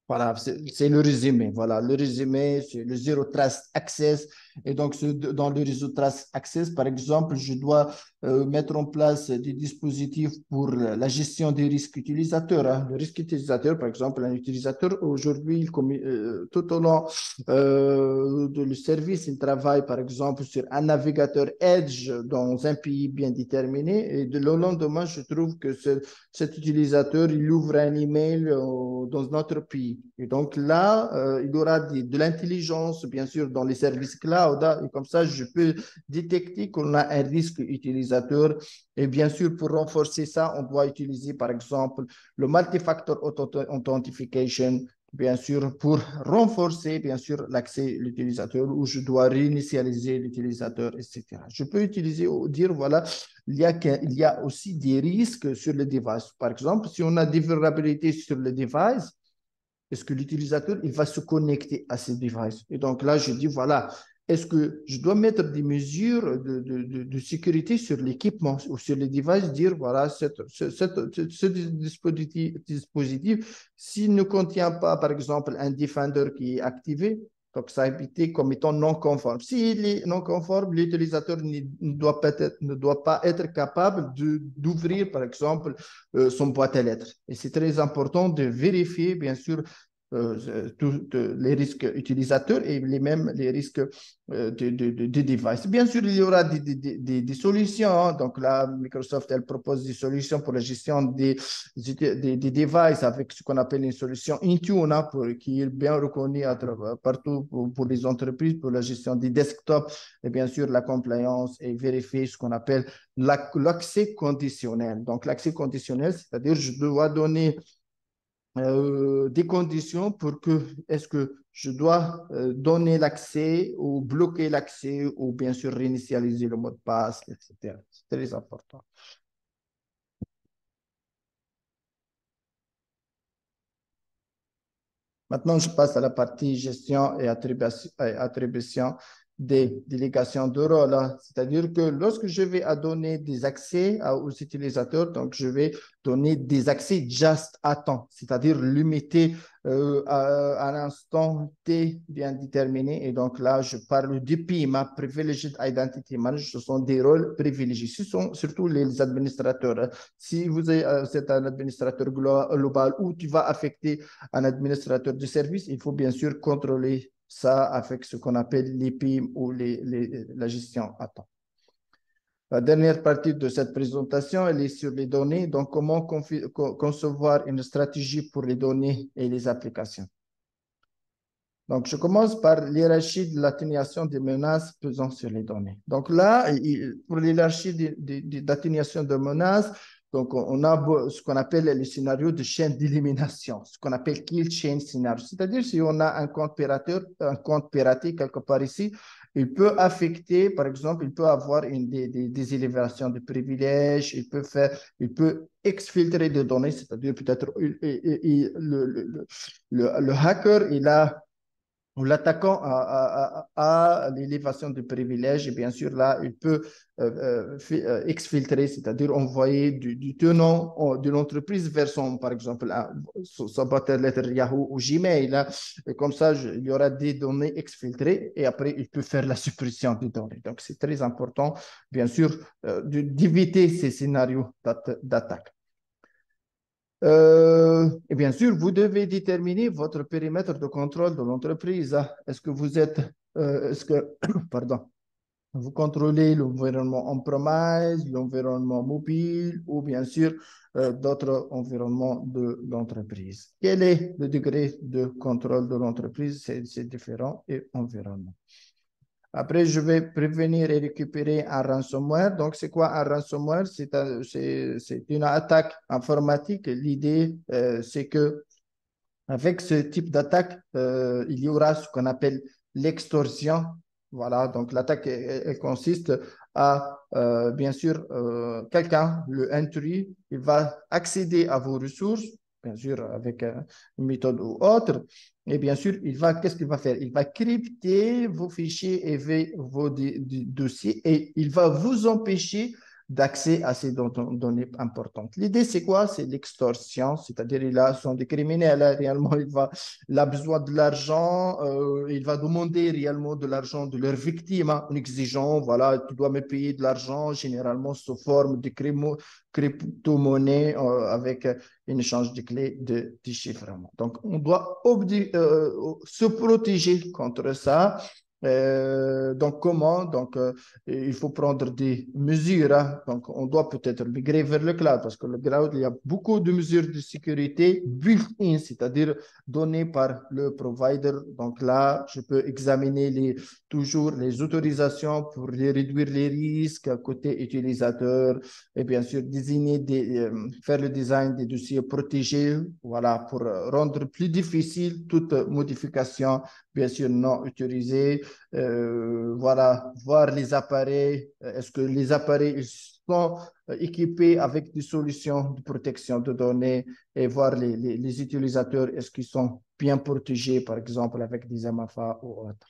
voilà, c'est le résumé. Voilà, le résumé, c'est le Zero Trust Access. Et donc, dans le Zero Trust Access, par exemple, je dois mettre en place des dispositifs pour la gestion des risques utilisateurs, hein. Le risque utilisateur, par exemple, un utilisateur, aujourd'hui, tout au long de le service, il travaille, par exemple, sur un navigateur Edge dans un pays bien déterminé. Et le lendemain, je trouve que cet utilisateur, il ouvre un email dans notre pays. Et donc là, il y aura de l'intelligence, bien sûr, dans les services cloud. Et comme ça, je peux détecter qu'on a un risque utilisateur. Et bien sûr, pour renforcer ça, on doit utiliser, par exemple, le multi-factor authentication, bien sûr, pour renforcer, bien sûr, l'accès à l'utilisateur où je dois réinitialiser l'utilisateur, etc. Je peux utiliser, dire, voilà, il y a aussi des risques sur le device. Par exemple, si on a des vulnérabilités sur le device, est-ce que l'utilisateur il va se connecter à ce device? Et donc là, je dis, voilà, est-ce que je dois mettre des mesures de sécurité sur l'équipement ou sur les devices, dire, voilà, ce dispositif, s'il ne contient pas, par exemple, un Defender qui est activé, donc, ça a été comme étant non conforme. S'il est non conforme, l'utilisateur ne doit pas être capable d'ouvrir, par exemple, son boîte à lettres. Et c'est très important de vérifier, bien sûr, tous les risques utilisateurs et mêmes les risques de device. Bien sûr, il y aura des solutions, hein. Donc là, Microsoft, elle propose des solutions pour la gestion des devices avec ce qu'on appelle une solution Intune, hein, qui est bien reconnue partout pour les entreprises, pour la gestion des desktops et bien sûr la compliance et vérifier ce qu'on appelle l'accès conditionnel. Donc, l'accès conditionnel, c'est-à-dire je dois donner des conditions pour que, est-ce que je dois donner l'accès ou bloquer l'accès ou bien sûr réinitialiser le mot de passe, etc. C'est très important. Maintenant, je passe à la partie gestion et attribution des délégations de rôle, hein. C'est-à-dire que lorsque je vais donner des accès aux utilisateurs, donc je vais donner des accès just à temps, c'est-à-dire limité à un instant T bien déterminé. Et donc là, je parle du PIMA, Privileged Identity Manager, ce sont des rôles privilégiés. Ce sont surtout les administrateurs, hein. Si vous êtes un administrateur global ou tu vas affecter un administrateur de service, il faut bien sûr contrôler ça avec ce qu'on appelle les PIM ou la gestion à temps. La dernière partie de cette présentation, elle est sur les données. Donc, comment concevoir une stratégie pour les données et les applications. Donc, je commence par l'hierarchie de l'atténuation des menaces pesant sur les données. Donc là, pour l'hierarchie d'atténuation de menaces, donc on a ce qu'on appelle les scénarios de chaîne d'élimination, ce qu'on appelle kill chain scenario. C'est-à-dire si on a un compte piraté quelque part ici, il peut affecter, par exemple, il peut avoir des élévations de privilèges, il peut exfiltrer des données, c'est-à-dire peut-être le hacker, il a ou l'attaquant a l'élévation de privilèges, et bien sûr, là, il peut exfiltrer, c'est-à-dire envoyer du tenant de l'entreprise vers son, par exemple, sa boîte lettre Yahoo ou Gmail. Là, et comme ça, il y aura des données exfiltrées et après, il peut faire la suppression des données. Donc, c'est très important, bien sûr, d'éviter ces scénarios d'attaque. Et bien sûr, vous devez déterminer votre périmètre de contrôle de l'entreprise. Est-ce que vous êtes, pardon, vous contrôlez l'environnement on-premise, l'environnement mobile ou bien sûr d'autres environnements de l'entreprise? Quel est le degré de contrôle de l'entreprise? C'est différent et environnement. Après, je vais prévenir et récupérer un ransomware. Donc, c'est quoi un ransomware? C'est une attaque informatique. L'idée, c'est que avec ce type d'attaque, il y aura ce qu'on appelle l'extorsion. Voilà, donc l'attaque, elle consiste à, bien sûr, quelqu'un, le intrus, il va accéder à vos ressources, bien sûr, avec une méthode ou autre. Et bien sûr, qu'est-ce qu'il va faire? Il va crypter vos fichiers et vos dossiers et il va vous empêcher d'accès à ces données importantes. L'idée, c'est quoi? C'est l'extorsion, c'est-à-dire sont des criminels, hein, réellement, il a besoin de l'argent, il va demander réellement de l'argent de leurs victimes, hein, en exigeant, voilà, tu dois me payer de l'argent, généralement sous forme de crypto-monnaie avec un échange de clés de déchiffrement. Donc, on doit se protéger contre ça. Donc, comment? Donc, il faut prendre des mesures. Hein. Donc, on doit peut-être migrer vers le cloud parce que le cloud, il y a beaucoup de mesures de sécurité built-in, c'est-à-dire données par le provider. Donc là, je peux examiner toujours les autorisations pour réduire les risques côté utilisateur et bien sûr faire le design des dossiers protégés, voilà, pour rendre plus difficile toute modification, bien sûr non autorisée. Voilà, voir les appareils. Est-ce que les appareils sont équipés avec des solutions de protection de données et voir les utilisateurs, est-ce qu'ils sont bien protégés, par exemple, avec des MFA ou autres.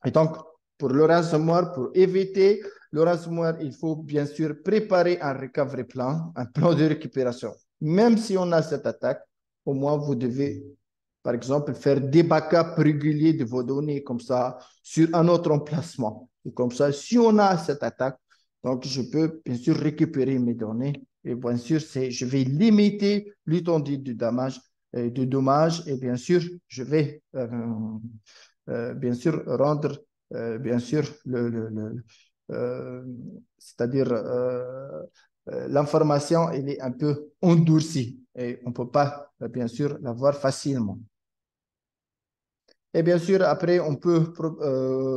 Et donc, pour le ransomware, pour éviter le ransomware, il faut bien sûr préparer un recovery plan, un plan de récupération. Même si on a cette attaque, au moins vous devez, par exemple, faire des backups réguliers de vos données comme ça sur un autre emplacement. Et comme ça, si on a cette attaque, donc je peux bien sûr récupérer mes données. Et bien sûr, je vais limiter l'étendue du dommage et bien sûr, je vais bien sûr rendre bien sûr euh, c'est-à-dire l'information elle est un peu endurcie et on ne peut pas bien sûr la voir facilement. Et bien sûr, après, on peut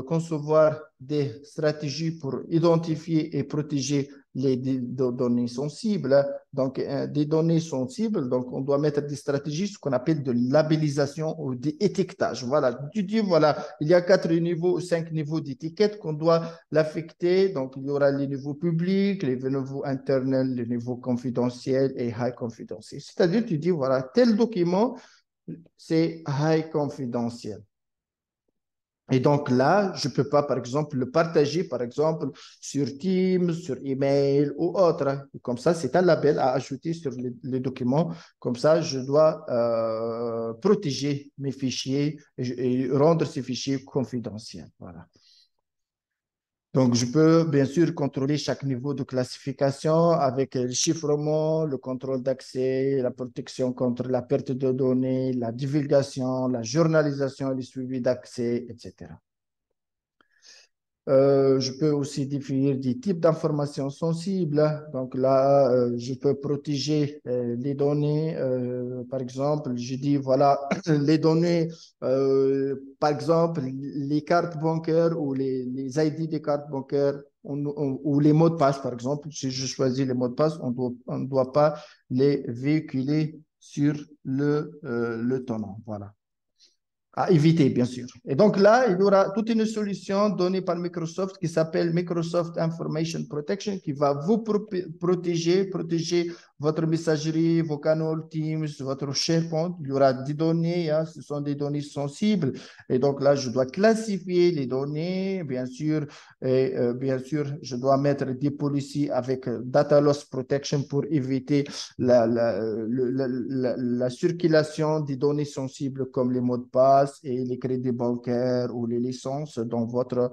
concevoir des stratégies pour identifier et protéger les données sensibles. Donc, des données sensibles, donc on doit mettre des stratégies, ce qu'on appelle de labellisation ou d'étiquetage. Voilà, tu dis, voilà, il y a 4 niveaux, 5 niveaux d'étiquette qu'on doit l'affecter. Donc, il y aura les niveaux publics, les niveaux internels, les niveaux confidentiels et high confidentiel. C'est-à-dire, tu dis, voilà, tel document, c'est high confidentiel. Et donc là, je ne peux pas, par exemple, le partager, par exemple, sur Teams, sur email ou autre. Comme ça, c'est un label à ajouter sur les documents. Comme ça, je dois protéger mes fichiers et rendre ces fichiers confidentiels. Voilà. Donc, je peux bien sûr contrôler chaque niveau de classification avec le chiffrement, le contrôle d'accès, la protection contre la perte de données, la divulgation, la journalisation et le suivi d'accès, etc. Je peux aussi définir des types d'informations sensibles. Donc là, je peux protéger les données. Par exemple, je dis, voilà, les données, par exemple, les cartes bancaires ou les ID des cartes bancaires ou les mots de passe, par exemple. Si je choisis les mots de passe, on ne doit pas les véhiculer sur le tenant. Voilà. À éviter, bien sûr. Et donc là, il y aura toute une solution donnée par Microsoft qui s'appelle Microsoft Information Protection qui va vous protéger votre messagerie, vos canaux Teams, votre SharePoint. Il y aura des données, hein, ce sont des données sensibles. Et donc là, je dois classifier les données, bien sûr. Et bien sûr, je dois mettre des policies avec Data Loss Protection pour éviter la circulation des données sensibles comme les mots de passe et les crédits bancaires ou les licences dans votre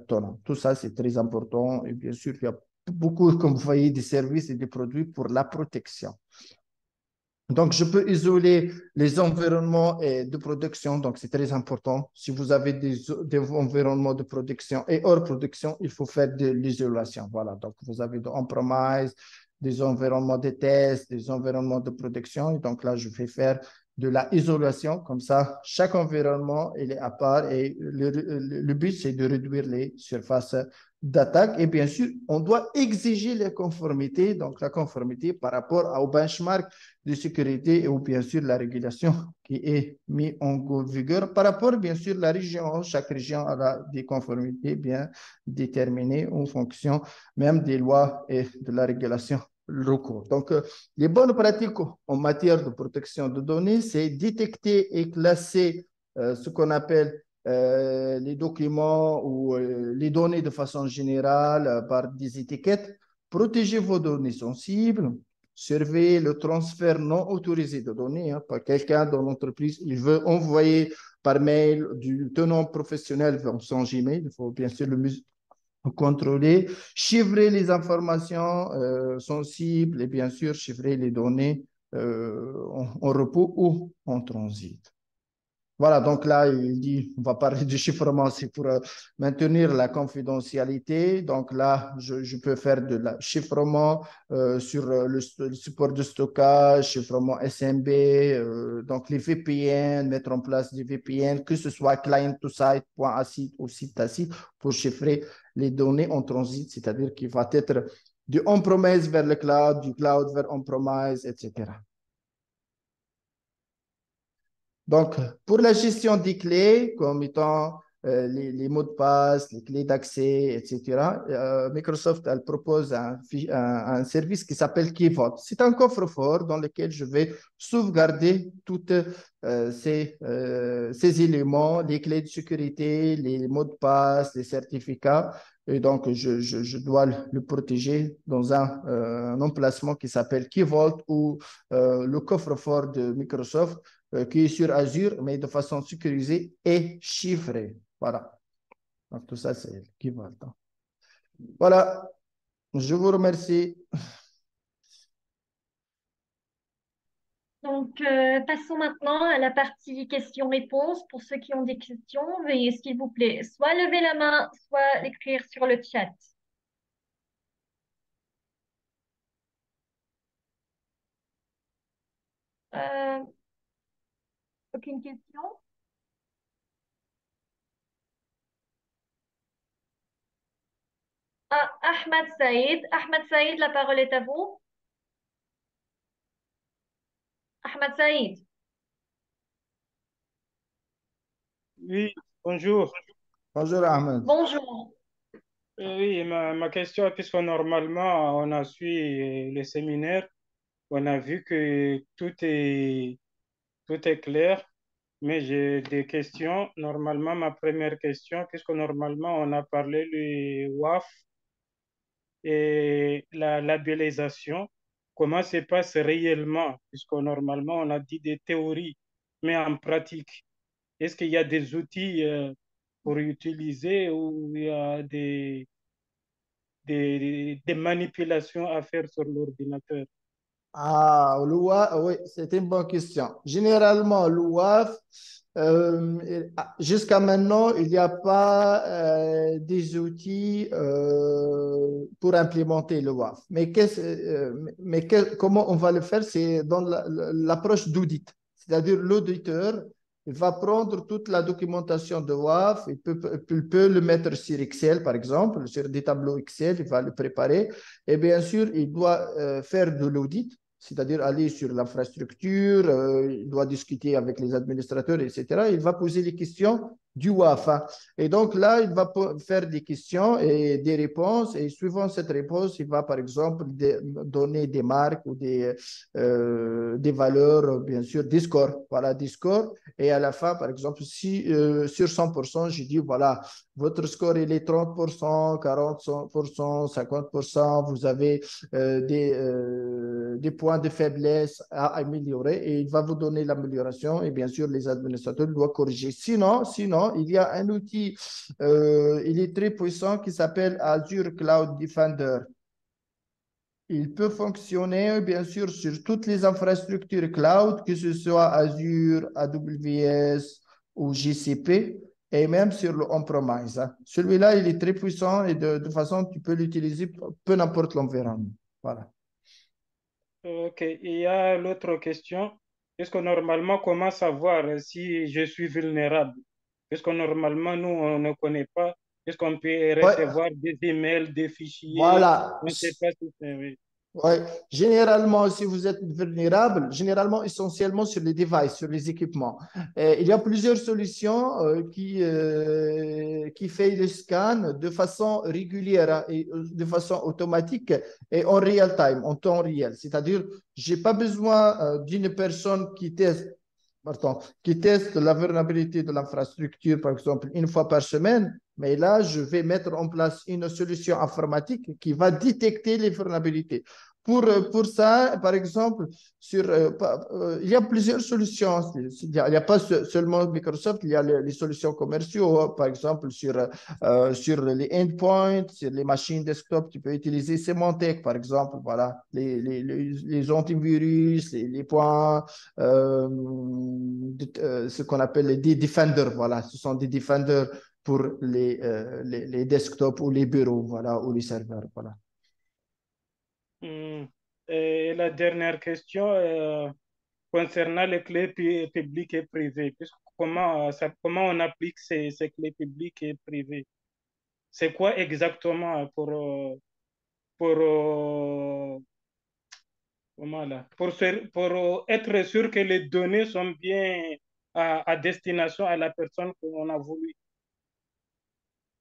tenant. Tout ça, c'est très important. Et bien sûr, il y a beaucoup, comme vous voyez, des services et des produits pour la protection. Donc, je peux isoler les environnements de production. Donc, c'est très important. Si vous avez des environnements de production et hors production, il faut faire de l'isolation. Voilà. Donc, vous avez de on-premise, des environnements de test, des environnements de production. Et donc, là, je vais faire de la isolation. Comme ça, chaque environnement, il est à part. Et le but, c'est de réduire les surfaces d'attaque. Et bien sûr, on doit exiger les conformités. Donc, la conformité par rapport au benchmark de sécurité et ou bien sûr la régulation qui est mise en vigueur par rapport bien sûr à la région. Chaque région a des conformités bien déterminées en fonction même des lois et de la régulation locaux. Donc, les bonnes pratiques en matière de protection de données, c'est détecter et classer ce qu'on appelle les documents ou les données de façon générale par des étiquettes, protéger vos données sensibles, surveiller le transfert non autorisé de données hein, par quelqu'un dans l'entreprise. Il veut envoyer par mail du tenant professionnel vers son Gmail. Il faut bien sûr le contrôler, chiffrer les informations sensibles et bien sûr chiffrer les données en repos ou en transit. Voilà, donc là, il dit, on va parler du chiffrement, c'est pour maintenir la confidentialité. Donc là, je peux faire de la chiffrement sur le support de stockage, chiffrement SMB, donc les VPN, mettre en place des VPN, que ce soit client to site, point à site ou site à site, pour chiffrer les données en transit, c'est-à-dire qu'il va être du on-premise vers le cloud, du cloud vers on-premise, etc. Donc, pour la gestion des clés, comme étant les mots de passe, les clés d'accès, etc., Microsoft elle propose un service qui s'appelle Key Vault. C'est un coffre-fort dans lequel je vais sauvegarder tous ces éléments, les clés de sécurité, les mots de passe, les certificats. Et donc, je dois le protéger dans un emplacement qui s'appelle Key Vault ou le coffre-fort de Microsoft qui est sur Azure, mais de façon sécurisée et chiffrée. Voilà. Donc, tout ça, c'est l'équivalent. Voilà. Je vous remercie. Donc, passons maintenant à la partie questions-réponses. Pour ceux qui ont des questions, veuillez, s'il vous plaît, soit lever la main, soit l'écrire sur le chat. Euh, aucune question? Ah, Ahmad Saïd. Ahmad Saïd, la parole est à vous. Ahmad Saïd. Oui, bonjour. Bonjour, Ahmed. Bonjour. Oui, ma question, puisque normalement, on a suivi le séminaire, on a vu que tout est clair, mais j'ai des questions. Normalement, ma première question, puisque normalement, on a parlé du WAF et la labellisation, comment se passe réellement, puisque normalement, on a dit des théories, mais en pratique, est-ce qu'il y a des outils pour utiliser ou il y a des manipulations à faire sur l'ordinateur? Ah, le WAF, oui, c'est une bonne question. Généralement, le WAF, jusqu'à maintenant, il n'y a pas des outils pour implémenter le WAF. Comment on va le faire? C'est dans l'approche d'audit. C'est-à-dire l'auditeur, il va prendre toute la documentation de WAF, il peut le mettre sur Excel, par exemple, sur des tableaux Excel, il va le préparer. Et bien sûr, il doit faire de l'audit, c'est-à-dire aller sur l'infrastructure, il doit discuter avec les administrateurs, etc. Il va poser les questions du WAF. Et donc là, il va faire des questions et des réponses. Et suivant cette réponse, il va, par exemple, donner des marques ou des valeurs, bien sûr, des scores. Voilà, des scores. Et à la fin, par exemple, si sur 100%, je dis, voilà, votre score, il est 30%, 40%, 50%, vous avez des points de faiblesse à améliorer et il va vous donner l'amélioration et bien sûr les administrateurs doivent corriger. Sinon, il y a un outil, il est très puissant qui s'appelle Azure Cloud Defender. Il peut fonctionner bien sûr sur toutes les infrastructures cloud, que ce soit Azure, AWS ou GCP et même sur le on-premise. Celui-là, il est très puissant et de façon, tu peux l'utiliser peu n'importe l'environnement. Voilà. Ok, il y a l'autre question. Est-ce que normalement, comment savoir si je suis vulnérable? Est-ce que normalement, nous, on ne connaît pas? Est-ce qu'on peut Ouais, recevoir des emails, des fichiers? voilà. On ne sait pas si c'est oui. Ouais. Généralement, si vous êtes vulnérable, généralement, essentiellement sur les devices, sur les équipements. Il y a plusieurs solutions qui font le scan de façon régulière hein, et de façon automatique et en real time, en temps réel. C'est-à-dire, je n'ai pas besoin d'une personne qui teste la vulnérabilité de l'infrastructure, par exemple, une fois par semaine. Mais là, je vais mettre en place une solution informatique qui va détecter les vulnérabilités. Pour ça, par exemple, il y a plusieurs solutions. Il n'y a pas seulement Microsoft, il y a les solutions commerciales, par exemple, sur les endpoints, sur les machines desktop, tu peux utiliser Symantec, par exemple, voilà, les antivirus, les points, ce qu'on appelle des defenders, voilà, ce sont des defenders pour les desktops ou les bureaux, voilà, ou les serveurs, voilà. Hmm. Et la dernière question concernant les clés publiques et privées. Comment on applique ces clés publiques et privées? C'est quoi exactement pour comment là, pour être sûr que les données sont bien à destination à la personne qu'on a voulu.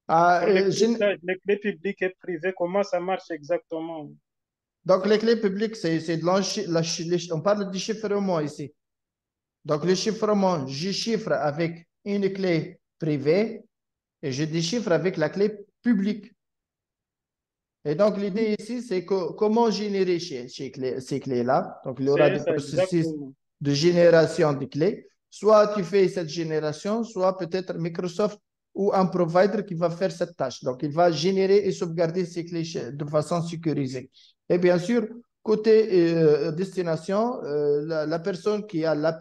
Ah, Pour les cryptages, les clés publiques et privées, comment ça marche exactement? donc, les clés publiques, c'est on parle de chiffrement ici. Donc, le chiffrement, je chiffre avec une clé privée et je déchiffre avec la clé publique. Et donc, l'idée ici, c'est comment générer ces clés-là. Donc, il y aura C'est des ça, processus exactement. de génération de clés. Soit tu fais cette génération, soit peut-être Microsoft ou un provider qui va faire cette tâche. Donc, il va générer et sauvegarder ces clés de façon sécurisée. Et bien sûr, côté destination, la personne qui a la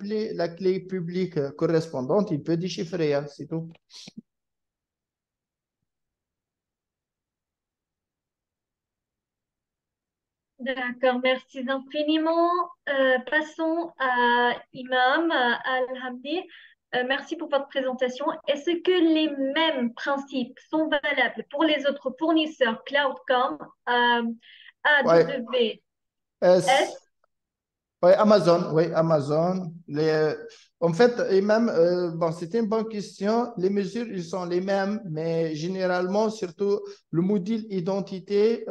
clé publique correspondante, il peut déchiffrer, hein, c'est tout. D'accord, merci infiniment. Passons à Imam Al-Hamdi. Merci pour votre présentation. Est-ce que les mêmes principes sont valables pour les autres fournisseurs cloud comme Ouais. AWS? Oui, Amazon, oui, Amazon. En fait, et même, bon, c'était une bonne question. Les mesures, ils sont les mêmes, mais généralement, surtout le module identité,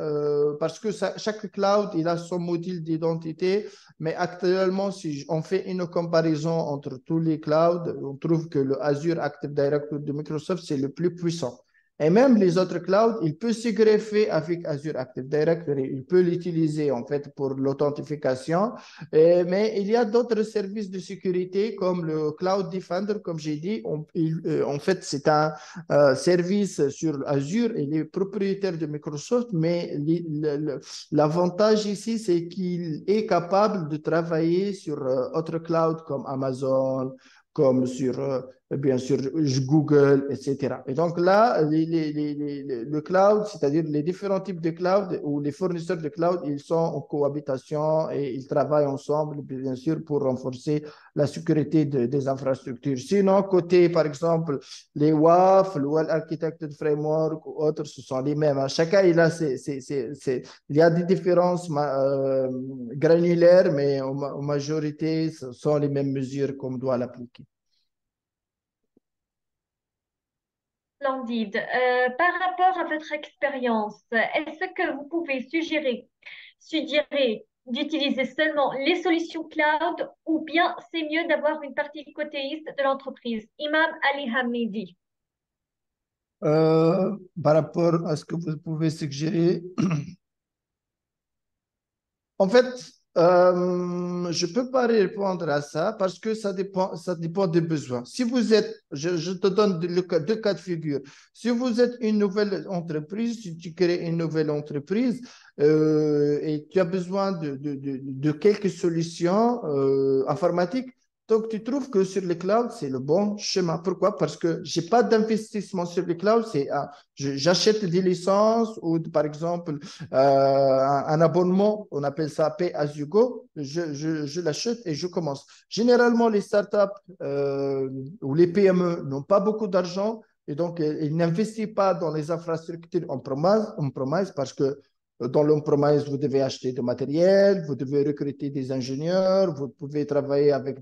parce que chaque cloud, il a son module d'identité. Mais actuellement, si on fait une comparaison entre tous les clouds, on trouve que le Azure Active Directory de Microsoft, c'est le plus puissant. Et même les autres clouds, il peut se greffer avec Azure Active Directory. Il peut l'utiliser en fait pour l'authentification. Mais il y a d'autres services de sécurité comme le Cloud Defender, comme j'ai dit. En fait, c'est un service sur Azure. Il est propriétaire de Microsoft, mais l'avantage ici, c'est qu'il est capable de travailler sur autres clouds comme Amazon, comme sur bien sûr Google, etc. Et donc là, le cloud, c'est-à-dire les différents types de cloud ou les fournisseurs de cloud, ils sont en cohabitation et ils travaillent ensemble, bien sûr, pour renforcer la sécurité des infrastructures. Sinon, côté, par exemple, les WAF, le Well Architected Framework ou autres, ce sont les mêmes. Chacun, il y a des différences granulaires, mais en majorité, ce sont les mêmes mesures qu'on doit l'appliquer. Splendide. Par rapport à votre expérience, est-ce que vous pouvez suggérer d'utiliser seulement les solutions cloud ou bien c'est mieux d'avoir une partie côtéiste de l'entreprise? Imam Ali Hamidi. Par rapport à ce que vous pouvez suggérer, en fait, je ne peux pas répondre à ça parce que ça dépend des besoins. Si vous êtes, je te donne deux cas de figure. Si vous êtes une nouvelle entreprise, si tu crées une nouvelle entreprise et tu as besoin de quelques solutions informatiques, donc tu trouves que sur le cloud, c'est le bon chemin. Pourquoi? Parce que je n'ai pas d'investissement sur le cloud, j'achète des licences ou par exemple, un abonnement, on appelle ça Pay as you go, je l'achète et je commence. Généralement, les startups ou les PME n'ont pas beaucoup d'argent et donc ils n'investissent pas dans les infrastructures on-premise parce que dans l'on-premise, vous devez acheter du matériel, vous devez recruter des ingénieurs, vous pouvez travailler avec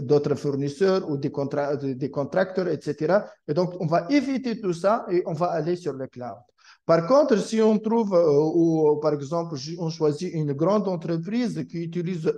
d'autres fournisseurs ou des contracteurs, etc. Et donc, on va éviter tout ça et on va aller sur le cloud. Par contre, si on trouve, ou par exemple, on choisit une grande entreprise qui utilise,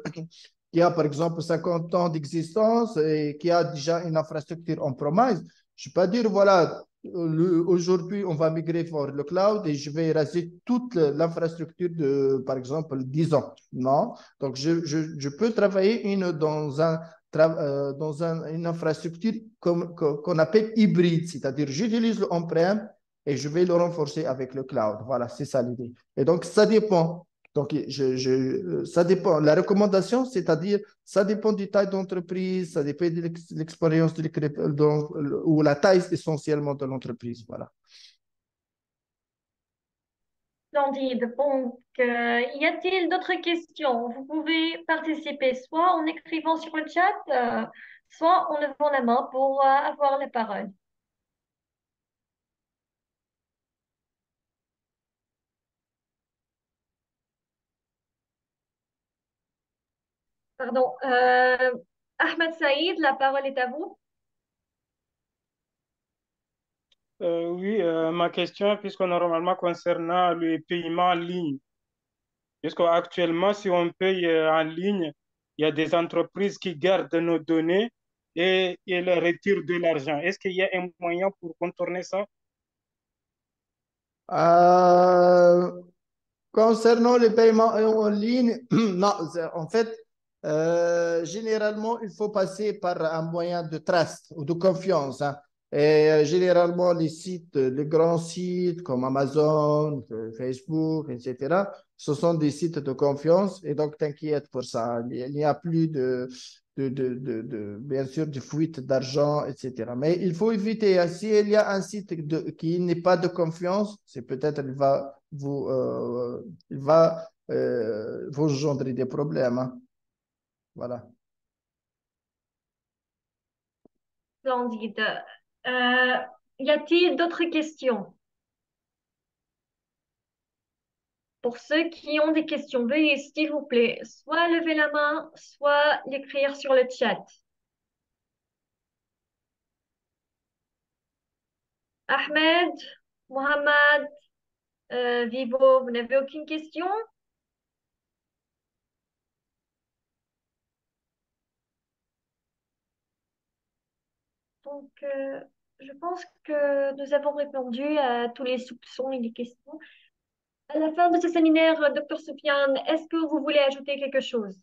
qui a par exemple 50 ans d'existence et qui a déjà une infrastructure en promise, je ne peux pas dire, voilà, aujourd'hui, on va migrer vers le cloud et je vais raser toute l'infrastructure de, par exemple, 10 ans. Non. Donc, je peux travailler dans une infrastructure qu'on appelle hybride, c'est-à-dire j'utilise le on-prem et je vais le renforcer avec le cloud. Voilà, c'est ça l'idée. Et donc, ça dépend. Donc, ça dépend. La recommandation, c'est-à-dire, ça dépend du taille d'entreprise, ça dépend de l'expérience ou la taille essentiellement de l'entreprise. Voilà. Splendide. Donc, y a-t-il d'autres questions? Vous pouvez participer soit en écrivant sur le chat, soit en levant la main pour avoir la parole. Pardon. Ahmed Saïd, la parole est à vous. Oui, ma question, puisque normalement concernant le paiement en ligne, puisqu'actuellement, si on paye en ligne, il y a des entreprises qui gardent nos données et elles retirent de l'argent. Est-ce qu'il y a un moyen pour contourner ça? Euh, Concernant les paiements en ligne, non, en fait, généralement, il faut passer par un moyen de trust ou de confiance, hein. Et généralement, les sites, les grands sites comme Amazon, Facebook, etc., ce sont des sites de confiance et donc t'inquiète pour ça. Il n'y a plus bien sûr, de fuite d'argent, etc. Mais il faut éviter, s'il y a un site qui n'est pas de confiance, c'est peut-être il va vous engendrer des problèmes, hein. Voilà. Splendide. Euh, Y a-t-il d'autres questions? Pour ceux qui ont des questions, veuillez s'il vous plaît soit lever la main, soit l'écrire sur le chat. Ahmed, Mohamed, Vivo, vous n'avez aucune question? Donc, Je pense que nous avons répondu à tous les soupçons et les questions. À la fin de ce séminaire, Dr. Soufiane, est-ce que vous voulez ajouter quelque chose?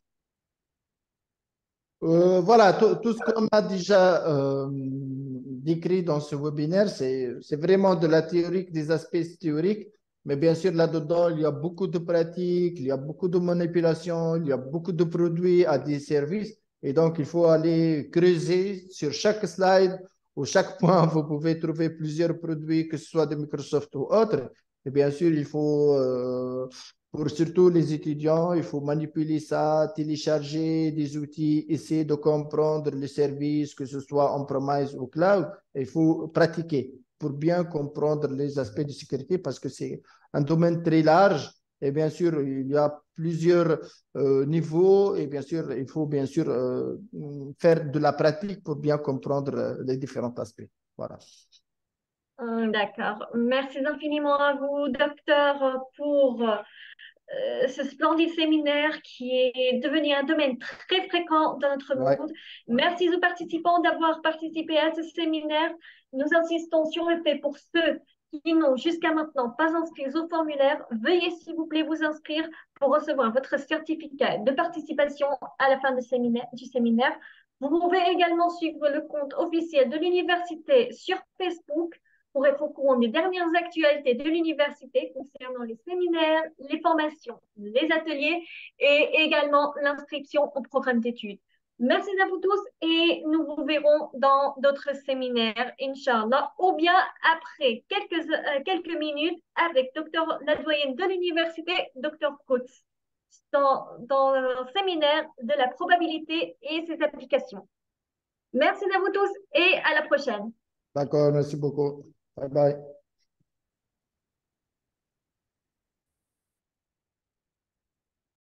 Voilà, tout ce qu'on a déjà décrit dans ce webinaire, c'est vraiment de la théorique, des aspects théoriques, mais bien sûr, là-dedans, il y a beaucoup de pratiques, il y a beaucoup de manipulations, il y a beaucoup de produits à des services, et donc il faut aller creuser sur chaque slide ou chaque point, vous pouvez trouver plusieurs produits, que ce soit de Microsoft ou autres, et bien sûr, il faut pour surtout les étudiants, il faut manipuler ça, télécharger des outils, essayer de comprendre les services, que ce soit on-premise ou cloud. Il faut pratiquer pour bien comprendre les aspects de sécurité parce que c'est un domaine très large. Et bien sûr, il y a plusieurs niveaux et bien sûr, il faut bien sûr faire de la pratique pour bien comprendre les différents aspects. Voilà. D'accord. Merci infiniment à vous, docteur, pour ce splendide séminaire qui est devenu un domaine très fréquent dans notre Ouais. monde. Merci aux participants d'avoir participé à ce séminaire. Nous insistons sur le fait pour ceux qui n'ont jusqu'à maintenant pas inscrit au formulaire, veuillez s'il vous plaît vous inscrire pour recevoir votre certificat de participation à la fin du séminaire. Vous pouvez également suivre le compte officiel de l'université sur Facebook pour être au courant des dernières actualités de l'université concernant les séminaires, les formations, les ateliers et également l'inscription au programme d'études. Merci à vous tous et nous vous verrons dans d'autres séminaires, Inch'Allah, ou bien après quelques minutes avec la doyenne de l'université, Dr. Coates, dans un séminaire de la probabilité et ses applications. Merci à vous tous et à la prochaine. D'accord, merci beaucoup. Bye bye.